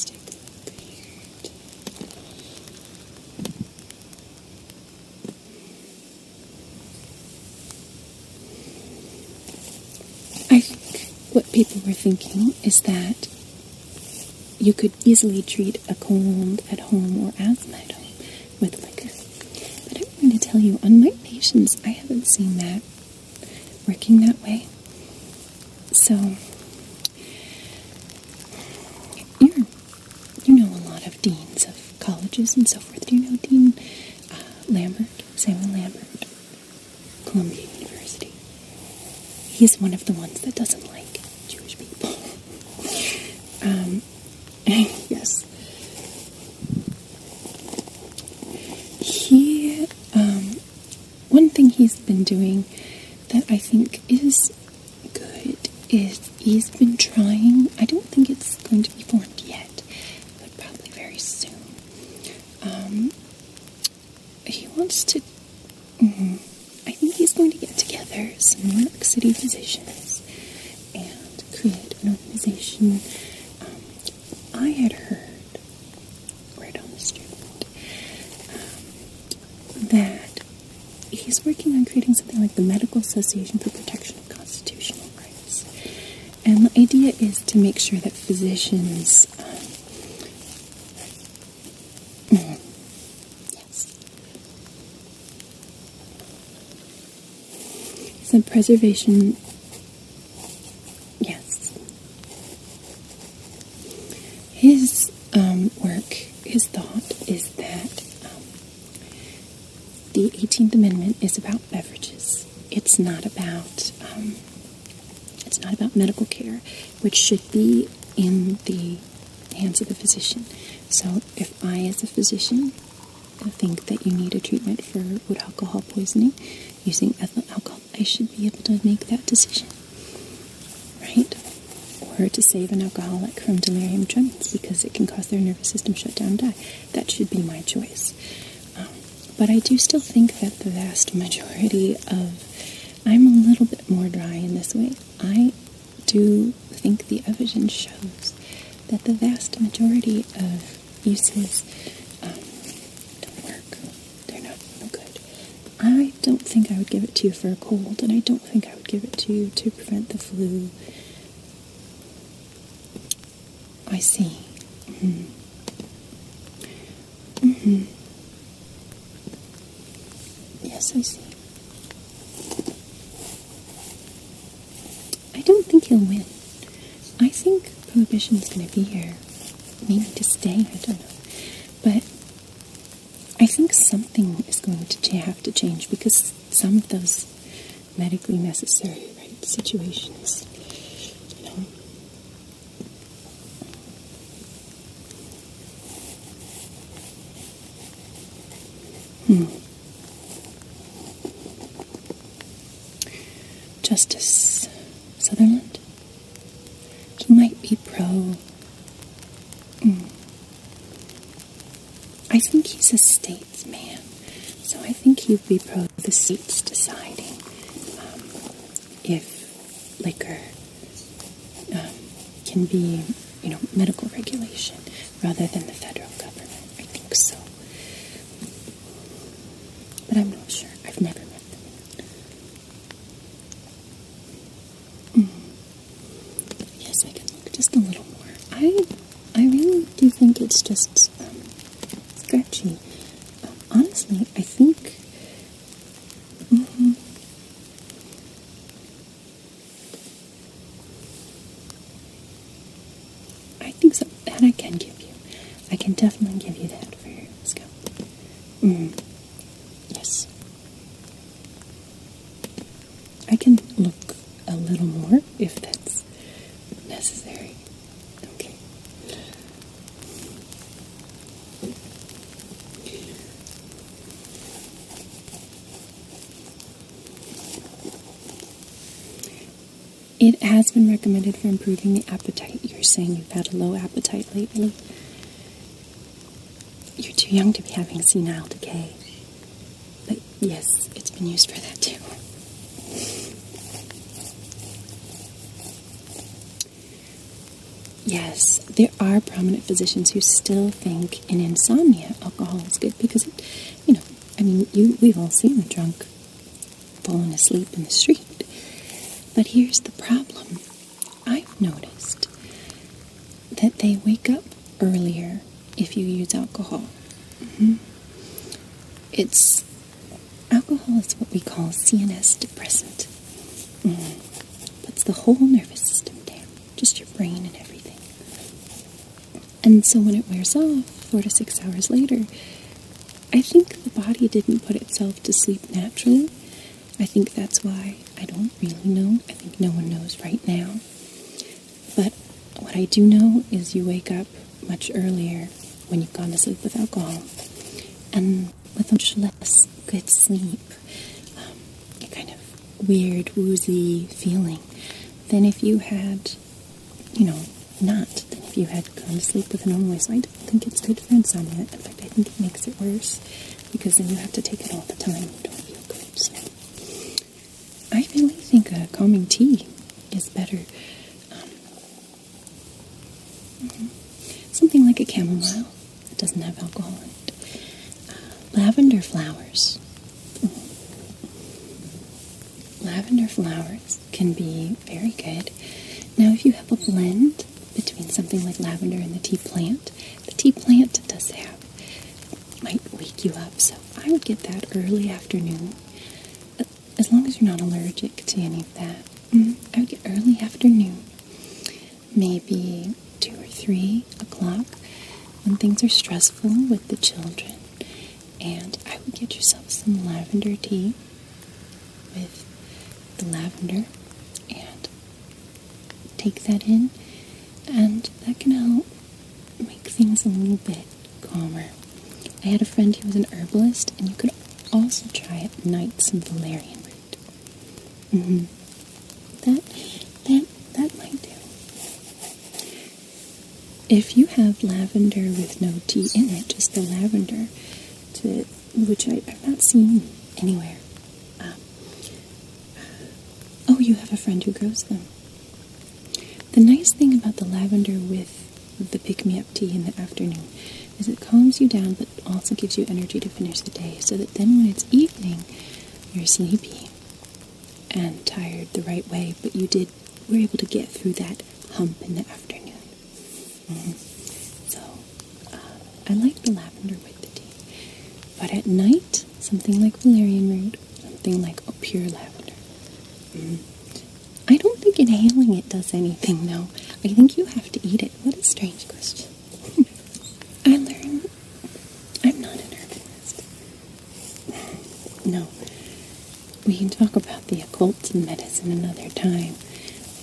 take a look here. I think what people were thinking is that you could easily treat a cold at home or asthma at home with liquor. But I'm going to tell you, on my patients, I haven't seen that working that way. So, you know a lot of deans of colleges and so forth. Do you know Dean Samuel Lambert, Columbia University? He's one of the ones that doesn't like Jewish people. Yes. One thing he's been doing that I think is good is he's been trying. I don't think it's going to be formed yet, but probably very soon. He wants to, I think he's going to get together some New York City physicians and create an organization. I had heard, right on the street, that he's working on creating something like the Medical Association for Protection of Constitutional Rights. And the idea is to make sure that physicians, the preservation, yes. His work, his thought is that the 18th Amendment is about beverages. It's not about medical care, which should be in the hands of the physician. So if I, as a physician, think that you need a treatment for wood alcohol poisoning using ethyl alcohol, I should be able to make that decision, right? Or to save an alcoholic from delirium tremens because it can cause their nervous system shut down and die. That should be my choice. But I do still think that the vast majority of, I'm a little bit more dry in this way. I do think the evidence shows that the vast majority of uses don't work. They're not good. I don't think I would give it to you for a cold, and I don't think I would give it to you to prevent the flu. I see. Yes, I see. I don't think he'll win. I think prohibition's going to be here. Maybe to stay, I don't know. But I think something is going to have to change because some of those medically necessary situations, Justice Sutherland, he might be pro. I think he's a statesman, so I think he'd be pro the states deciding if liquor can be, medical regulation rather than the federal government. I think so. But I'm not sure. I've never met them. Yes, I can look just a little more. I really do think it's just scratchy. Honestly, I think I think so. That I can give you. I can definitely give you that for your scalp. Yes. I can look a little more if that's necessary. Okay. It has been recommended for improving the appetite. You're saying you've had a low appetite lately. You're too young to be having senile decay. But yes, it's been used for that too. Yes, there are prominent physicians who still think in insomnia alcohol is good because, we've all seen the drunk falling asleep in the street. But here's the problem. I've noticed that they wake up earlier if you use alcohol. Alcohol is what we call CNS depressant. Puts the whole nervous system down, just your brain and everything. And so when it wears off, 4 to 6 hours later, I think the body didn't put itself to sleep naturally. I think that's why. I don't really know. I think no one knows right now. But what I do know is you wake up much earlier when you've gone to sleep with alcohol. And with much less good sleep, a kind of weird, woozy feeling than if you had, than if you had gone to sleep with a normal way. So I don't think it's good for insomnia. In fact, I think it makes it worse, because then you have to take it all the time and you don't feel good. So I really think a calming tea is better. Something like a chamomile that doesn't have alcohol in it. Lavender flowers. Lavender flowers can be very good. Now, if you have a blend between something like lavender and the tea plant might wake you up. So I would get that early afternoon, as long as you're not allergic to any of that. I would get early afternoon, maybe 2 or 3 o'clock, when things are stressful with the children. And I would get yourself some lavender tea with the lavender and take that in, and that can help make things a little bit calmer. I had a friend who was an herbalist, and you could also try at night some valerian root. That might do. If you have lavender with no tea in it, just the lavender, which I've not seen anywhere. You have a friend who grows them. The nice thing about the lavender with the pick-me-up tea in the afternoon is it calms you down, but also gives you energy to finish the day, so that then when it's evening, you're sleepy and tired the right way, but were able to get through that hump in the afternoon. So, I like the lavender with the tea. But at night, something like valerian root, something like pure lavender. I don't think inhaling it does anything, though. I think you have to eat it. What a strange question. I learned I'm not an herbalist. No. We can talk about the occult and medicine another time,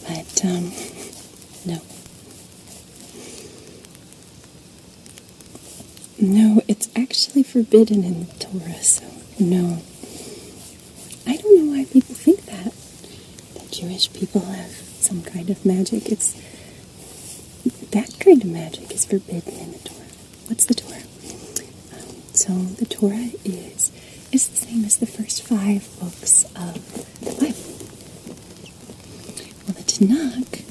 but, no. No, it's actually forbidden in the Torah, so no. I don't know why people think that Jewish people have some kind of magic. That kind of magic is forbidden in the Torah. What's the Torah? So the Torah is the same as the first 5 books of the Bible. Well, the Tanakh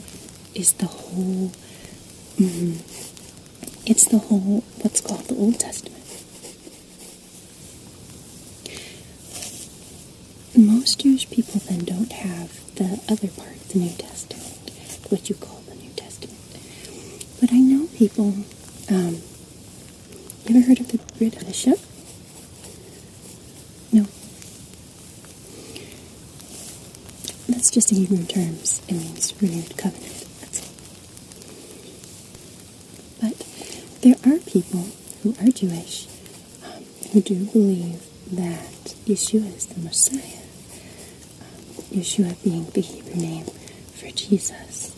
is the whole, what's called the Old Testament. Most Jewish people then don't have the other part, the New Testament, what you call the New Testament. But I know people, you ever heard of the Brit Hadashah? No. That's just in Hebrew terms. It means renewed covenant. That's all. But there are people who are Jewish who do believe that Yeshua is the Messiah. Yeshua being the Hebrew name for Jesus.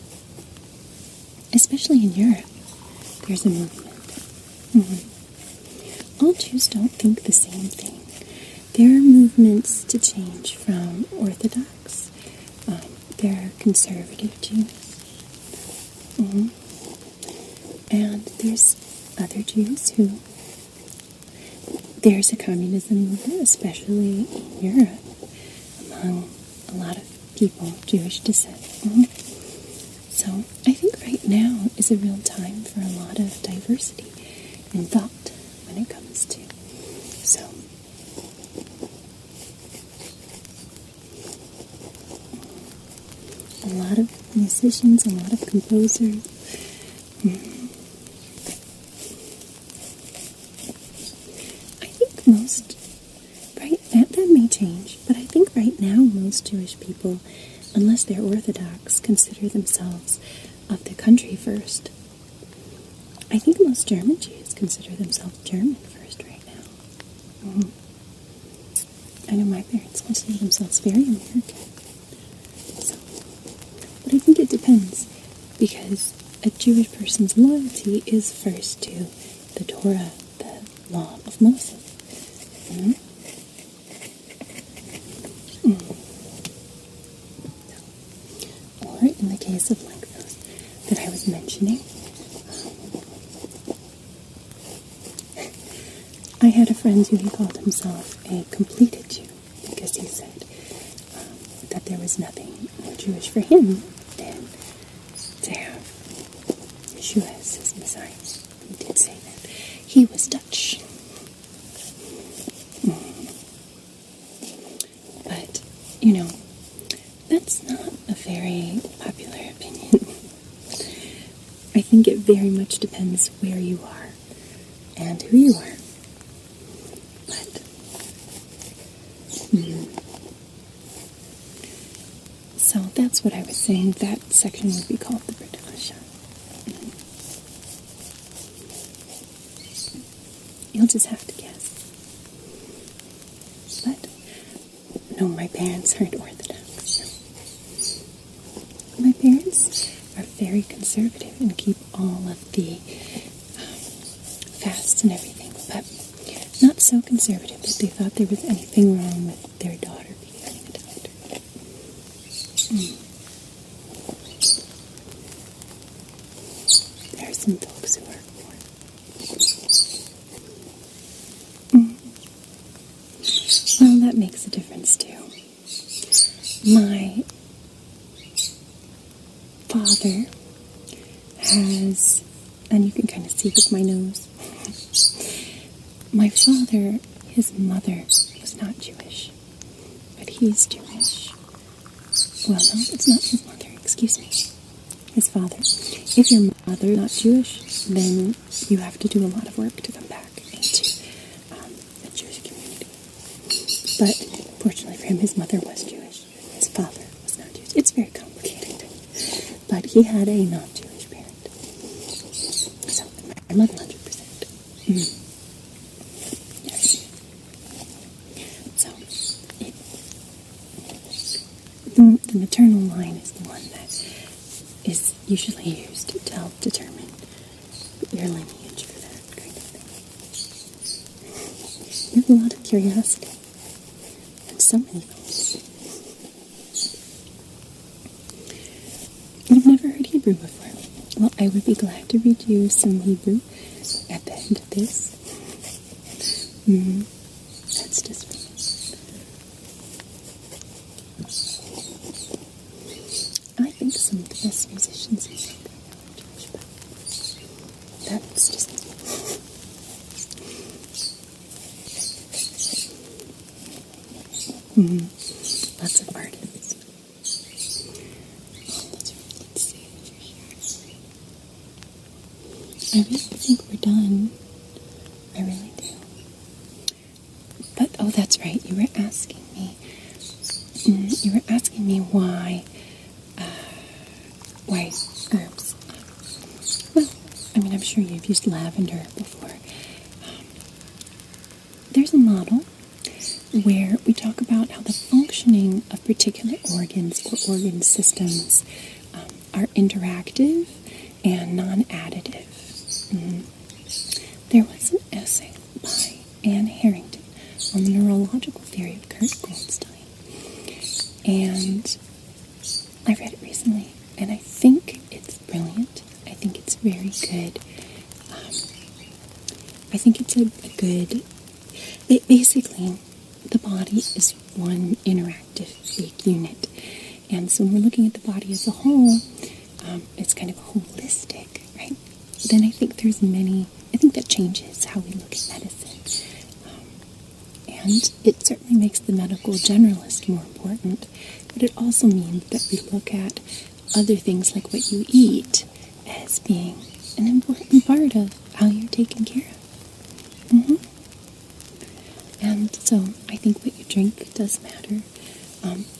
Especially in Europe, there's a movement. All Jews don't think the same thing. There are movements to change from Orthodox. There are conservative Jews. And there's other Jews who... There's a communism movement, especially in Europe, among a lot of people, Jewish descent. So I think right now is a real time for a lot of diversity in thought when it comes to. So a lot of musicians, a lot of composers. I think most, right, that may change, but I think right now most Jewish people, unless they're Orthodox, consider themselves of the country first. I think most German Jews consider themselves German first right now. I know my parents consider themselves very American. So, but I think it depends, because a Jewish person's loyalty is first to the Torah, the law of Moses. Or in the case of like those that I was mentioning, I had a friend who he called himself a completed Jew because he said that there was nothing more Jewish for him than to have Yeshua as his Messiah. He did say that he was Dutch. But, that's not a very popular opinion. I think it very much depends where you are and who you are. But, so that's what I was saying. That section would be called the Brit Hadasha. You'll just have to guess. But, no, my parents aren't Orthodox. My parents are very conservative and keep all of the fasts and everything, but not so conservative that they thought there was anything wrong with their daughter becoming a doctor. There are some folks who are poor. Well, that makes a difference too. My father has, and you can kind of see with my nose, my father, his mother was not Jewish, but he's Jewish. Well, no, it's not his mother, excuse me, his father. If your mother is not Jewish, then you have to do a lot of work to come back into the Jewish community. But fortunately for him, his mother was Jewish. His father was not Jewish. It's very complicated. But he had a non-Jewish parent. So, my mother, 100%. Yes. So, the maternal line is the one that is usually used to help determine your lineage for that kind of thing. You have a lot of curiosity. And so many thoughts. You've never heard Hebrew before. Well, I would be glad to read you some Hebrew at the end of this. That's just for me. I think some of the best musicians in the world are Jewish, but that's just lots of artists. Let's see over here. I really think we're done. I really do. But, oh, that's right. You were asking me why herbs. Well, I mean, I'm sure you've used lavender before. There's a model where we talk about how the functioning of particular organs or organ systems are interactive and non-additive. There was an essay by Anne Harrington on the neurological theory of Kurt Goldstein, and I read it recently, and I think it's brilliant. I think it's very good. I think it's a good... Basically, the body is one interactive big unit. And so when we're looking at the body as a whole, it's kind of holistic, right? Then I think I think that changes how we look at medicine. And it certainly makes the medical generalist more important, but it also means that we look at other things like what you eat as being an important part of how you're taken care of. And so I think what you drink does matter.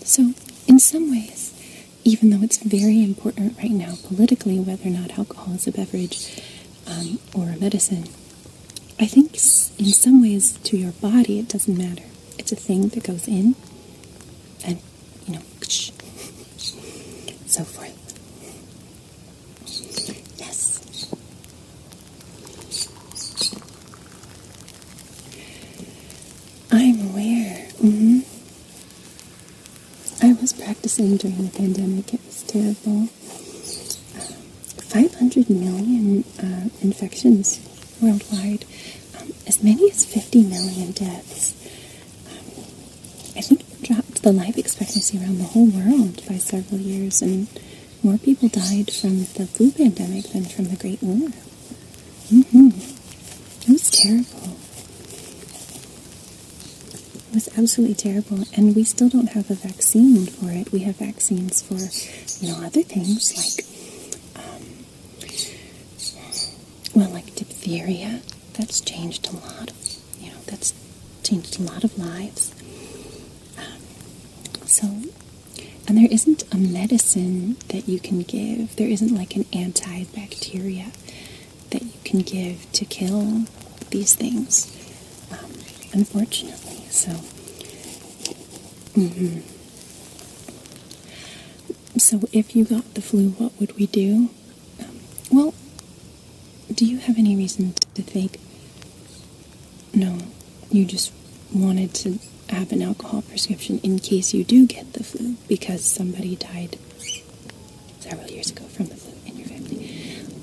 So in some ways, even though it's very important right now politically whether or not alcohol is a beverage or a medicine, I think in some ways to your body it doesn't matter. It's a thing that goes in and, so forth. Yes. I'm aware. I was practicing during the pandemic. It was terrible. 500 million infections worldwide, as many as 50 million deaths. I think it dropped the life expectancy around the whole world by several years, and more people died from the flu pandemic than from the Great War. It was terrible. It was absolutely terrible, and we still don't have a vaccine for it. We have vaccines for, other things like diphtheria. That's changed a lot of lives. And there isn't a medicine that you can give. There isn't like an antibacteria that you can give to kill these things, unfortunately. So if you got the flu, what would we do? Well, do you have any reason to think, no, you just wanted to have an alcohol prescription in case you do get the flu because somebody died several years ago from the flu in your family?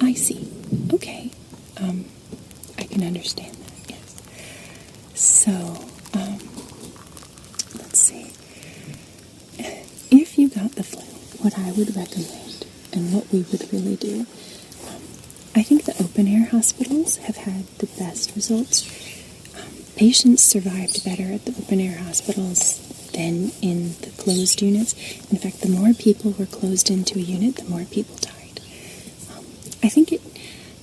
I see. Okay. I can understand that, yes. So, let's see. If you got the flu, what I would recommend and what we would really do, I think the open-air hospitals have had the best results. Patients survived better at the open-air hospitals than in the closed units. In fact, the more people were closed into a unit, the more people died. I think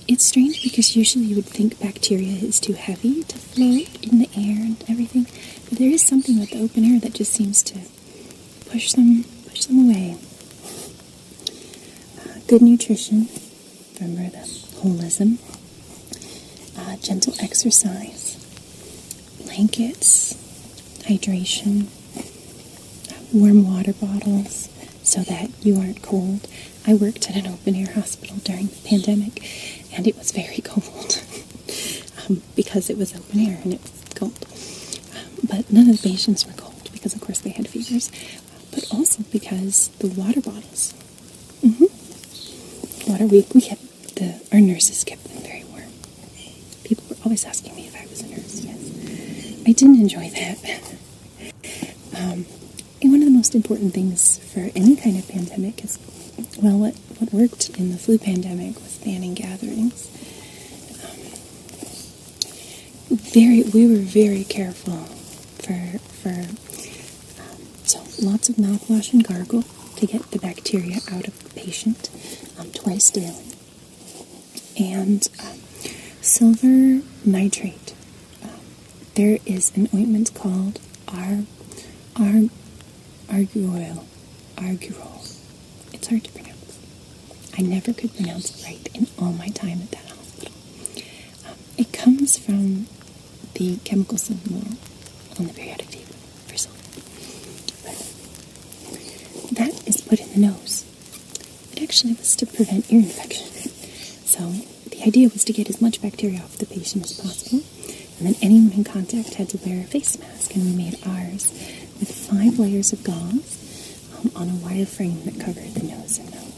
it's strange because usually you would think bacteria is too heavy to float in the air and everything, but there is something with the open air that just seems to push them away. Good nutrition, remember the holism, gentle exercise, blankets, hydration, warm water bottles so that you aren't cold. I worked at an open-air hospital during the pandemic, and it was very cold because it was open air and it was cold. But none of the patients were cold because, of course, they had fevers, but also because the water bottles. Our nurses kept them very warm. People were always asking me if I was a nurse. Yes, I didn't enjoy that. And one of the most important things for any kind of pandemic is, what worked in the flu pandemic was banning gatherings. We were very careful so lots of mouthwash and gargle to get the bacteria out of the patient twice daily. And silver nitrate. There is an ointment called Argurol. It's hard to pronounce. I never could pronounce it right in all my time at that hospital. It comes from the chemical symbol on the periodic table for silver. But that is put in the nose. It actually was to prevent ear infection. So the idea was to get as much bacteria off the patient as possible, and then anyone in contact had to wear a face mask, and we made ours with 5 layers of gauze on a wire frame that covered the nose and mouth.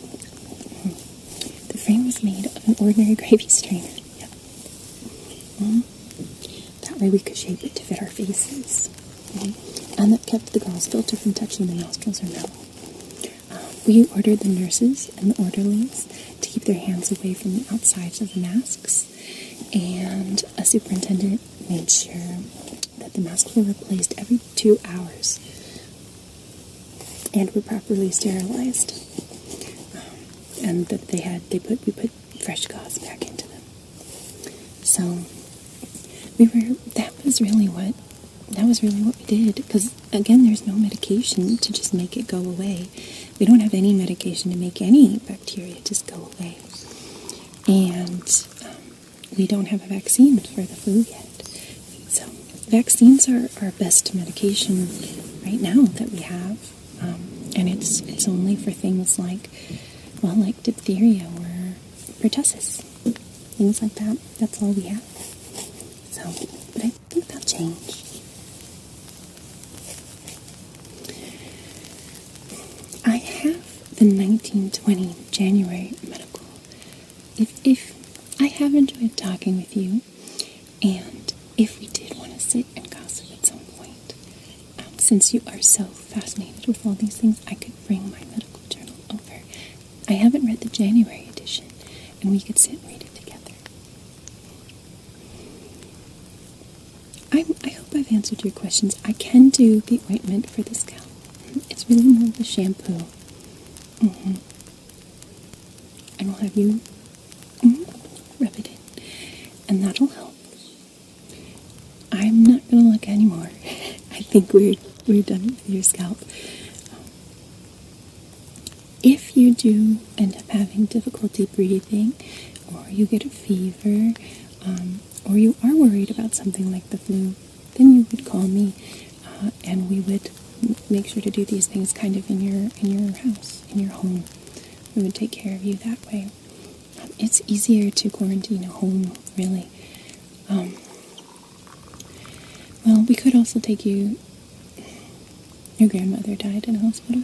The frame was made of an ordinary gravy strainer. Yep. That way we could shape it to fit our faces. And that kept the gauze filter from touching the nostrils or mouth. We ordered the nurses and the orderlies to keep their hands away from the outsides of the masks, and a superintendent made sure that the masks were replaced every 2 hours and were properly sterilized, and that we put fresh gauze back into them. So that was really what we did, because again, there's no medication to just make it go away. We don't have any medication to make any bacteria just go away. And we don't have a vaccine for the flu yet. So vaccines are our best medication right now that we have. And it's only for things like diphtheria or pertussis. Things like that. That's all we have. So, but I think that'll change. I have the 1920 January medical if I have enjoyed talking with you, and if we did want to sit and gossip at some point, since you are so fascinated with all these things, I could bring my medical journal over. I haven't read the January edition, and we could sit and read it together. I hope I've answered your questions. I can do the ointment for the scalp. It's really more of a shampoo. And we'll have you rub it in, and that'll help. I'm not going to look anymore. I think we're done with your scalp. If you do end up having difficulty breathing, or you get a fever, or you are worried about something like the flu, then you would call me, and we would make sure to do these things kind of in your house, in your home. We would take care of you that way. It's easier to quarantine at home, really. Well, we could also take you. Your grandmother died in a hospital?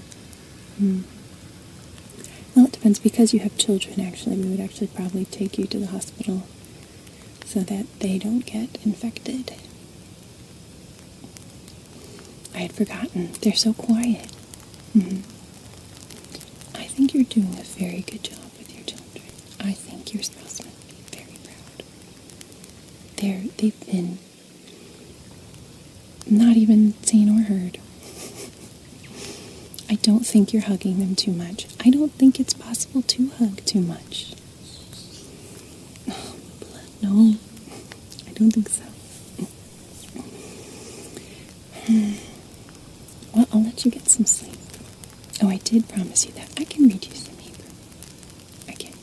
Well, it depends. Because you have children, actually, we would actually probably take you to the hospital so that they don't get infected. I had forgotten. They're so quiet. I think you're doing a very good job with your children. I think your spouse must be very proud. They've been not even seen or heard. I don't think you're hugging them too much. I don't think it's possible to hug too much. Oh, no, I don't think so. Well, I'll let you get some sleep. Oh, I did promise you that. I can read you some Hebrew. I can.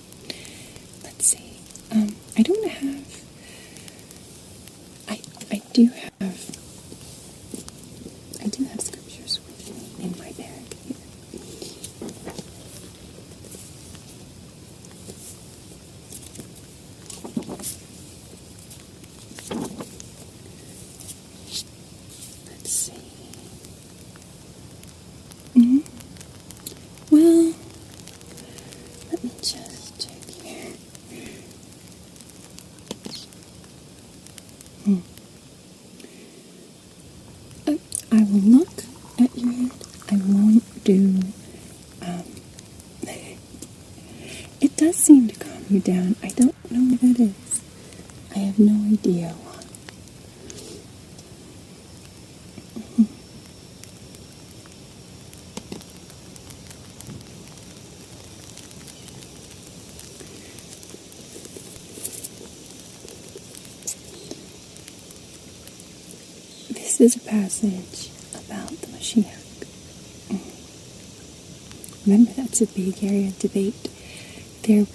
Let's see. I don't have... I do have scriptures with me in my bag here. Let's see. Well, let me just check here. I will look at your head. I won't do... It does seem to calm you down. I don't know what that is. I have no idea why. This is a passage about the Mashiach. Remember, that's a big area of debate. There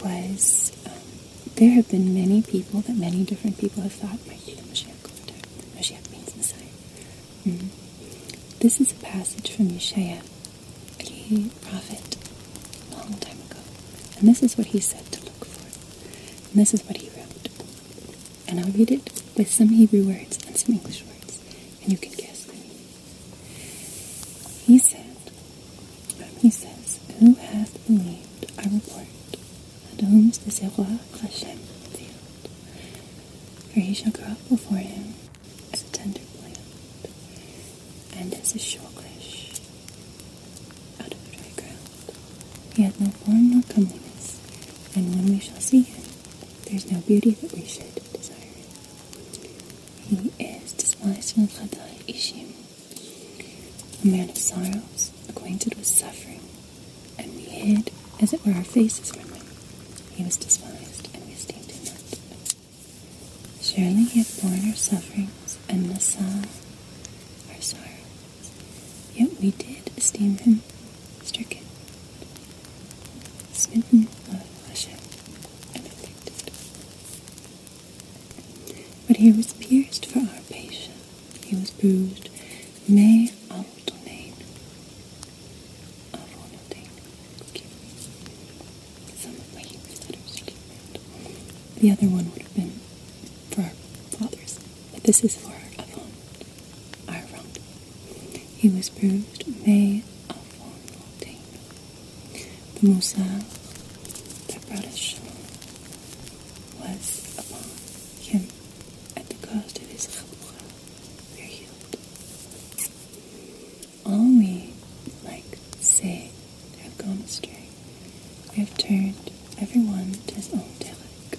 have been many people that many different people have thought might be the Mashiach over time. Mashiach means Messiah. This is a passage from Yeshaya, a prophet, a long time ago. And this is what he said to look for. And this is what he wrote. And I'll read it with some Hebrew words and some English words, and you can guess the meaning. He says, who hath believed our report? Adom's Desiroi Hashem revealed. For he shall grow up before him as a tender plant, and as a shortlish out of dry ground. He had no form nor comeliness, and when we shall see him, there's no beauty that we should desire him. He is despised from Chadai Ishim, a man of sorrows, acquainted with suffering, and we hid, as it were, our faces from him. He was despised, and we esteemed him not. Surely he hath borne our sufferings, and Nasa our sorrows. Yet we did esteem him stricken, smitten of Hashem, and afflicted. But he was pierced for our patience. He was bruised. Me Avotonein. Excuse me. Some of my Hebrew letters are different. The other one would have been for our fathers, but this is for our Avon, our wrong. He was bruised. Me Avotonein. The Musa that brought us shalom. we have turned every one to his own derek,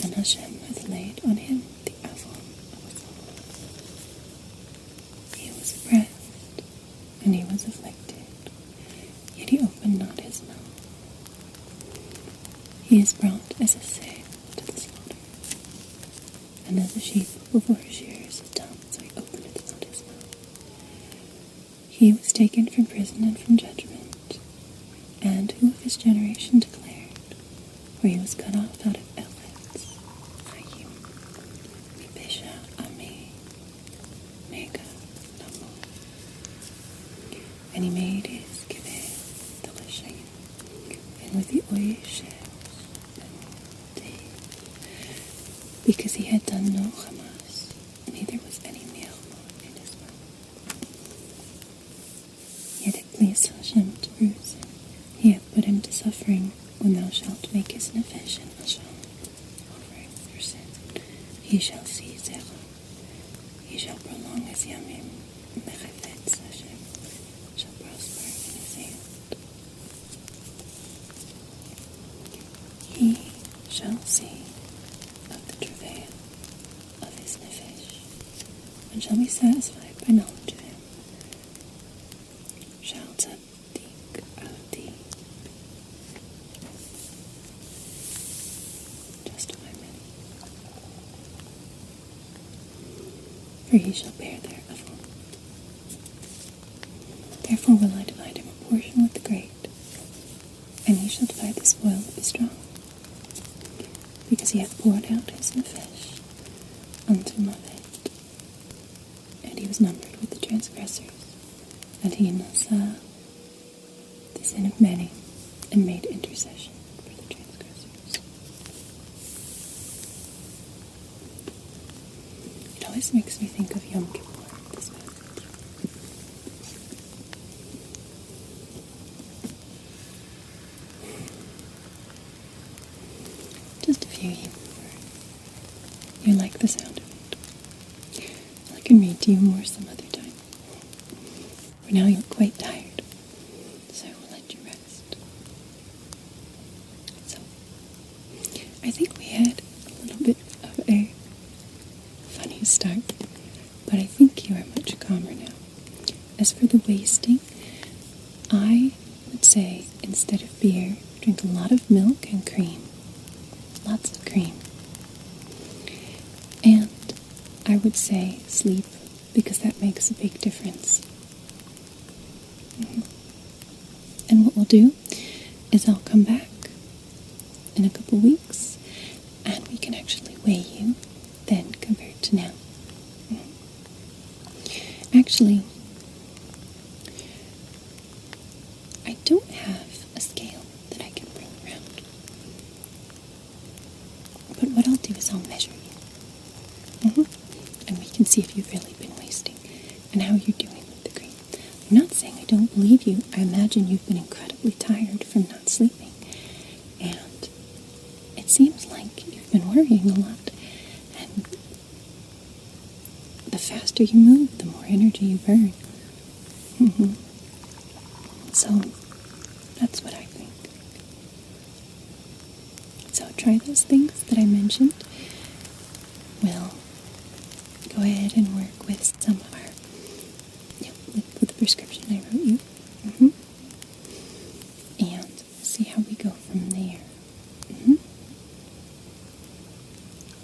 and Hashem hath laid on him the avon of us all. He was oppressed, and he was afflicted, yet he opened not his mouth. He is brought as a sale to the slaughter, and as a sheep before her shearers is dumb, so he openeth not his mouth. He was taken from prison and from judgment, and who of his generation declared, for he was cut off out of Eretz, Chayim, Mipesha Ami, Mega Namo. And he made his Kiveh the Rashayim, and with the Oyeshes, because he had done no Hamas, neither was any Mirma in his mouth. Yet it pleased Hashem to bruise him. He hath put him to suffering, when thou shalt make his nefesh and asham, offering for sin. He shall see Zerah. He shall prolong his yamim, and the chayvetz Hashem shall prosper in his hand. He shall see travail of his nefesh, and shall be satisfied by knowledge of him. Shall tzaddik avdi justify many, for he shall bear their avon. Therefore will I divide him a portion with the great, and he shall divide the spoil with the strong, because he hath poured out his nefesh unto Mavet, and he was numbered with the transgressors, and he nasa the sin of many, and made intercession for the transgressors. It always makes me think of Yom Kippur, this passage. Just a few Hebrew words. You like the sound of it. I can read to you more some other time. For now you're quite tired, so I will let you rest. So, I think we had a little bit of a funny start, but I think you are much calmer now. As for the wasting, I would say instead of beer, drink a lot of milk and cream. Lots of cream. And I would say sleep, because that makes a big difference. And what we'll do is I'll come back in a couple weeks, and we can actually weigh you then compared to now. Actually, I don't have a scale that I can bring around. But what I'll do is I'll measure you. And we can see if you've really been wasting and how you're doing with the cream. I'm not saying I don't believe you. I imagine you've been incredibly tired from not sleeping. And it seems like you've been worrying a lot. And the faster you move, the more energy you burn. So that's what I think. So try those things that I mentioned. We'll go ahead and work with some of our, with the prescription I wrote you. And see how we go from there.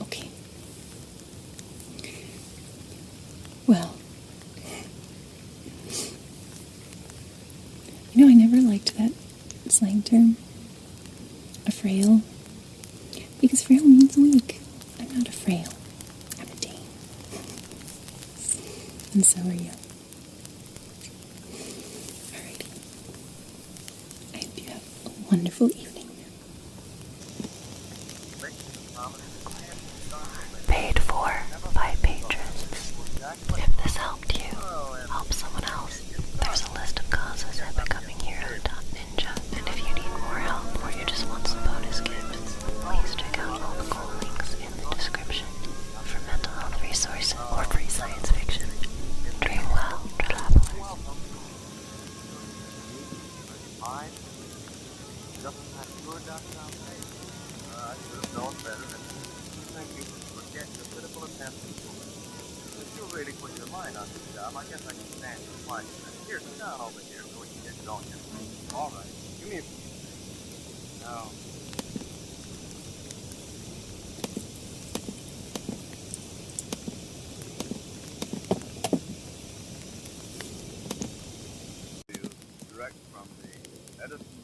Okay. Well, I never liked that slang term, a frail, because frail means weak. I'm not a frail. I'm a Dane. And so are you. Alrighty. I hope you have a wonderful evening. Paid for by patrons. If this helped you, help someone else. There's a list of causes at becominghero.ninja, and if you need more help or you just want some bonus gifts, please check out all the cool links in the description for mental health resources or free science fiction. Dream well, travelers. Doesn't have your downtown pay. I should have known better than to think you would forget your pitiful attempts at school. If you really put your mind on this job, I guess I can stand your fight. Here, sit down over here so we can get going. All right. Give me a few. Now, direct from the Edison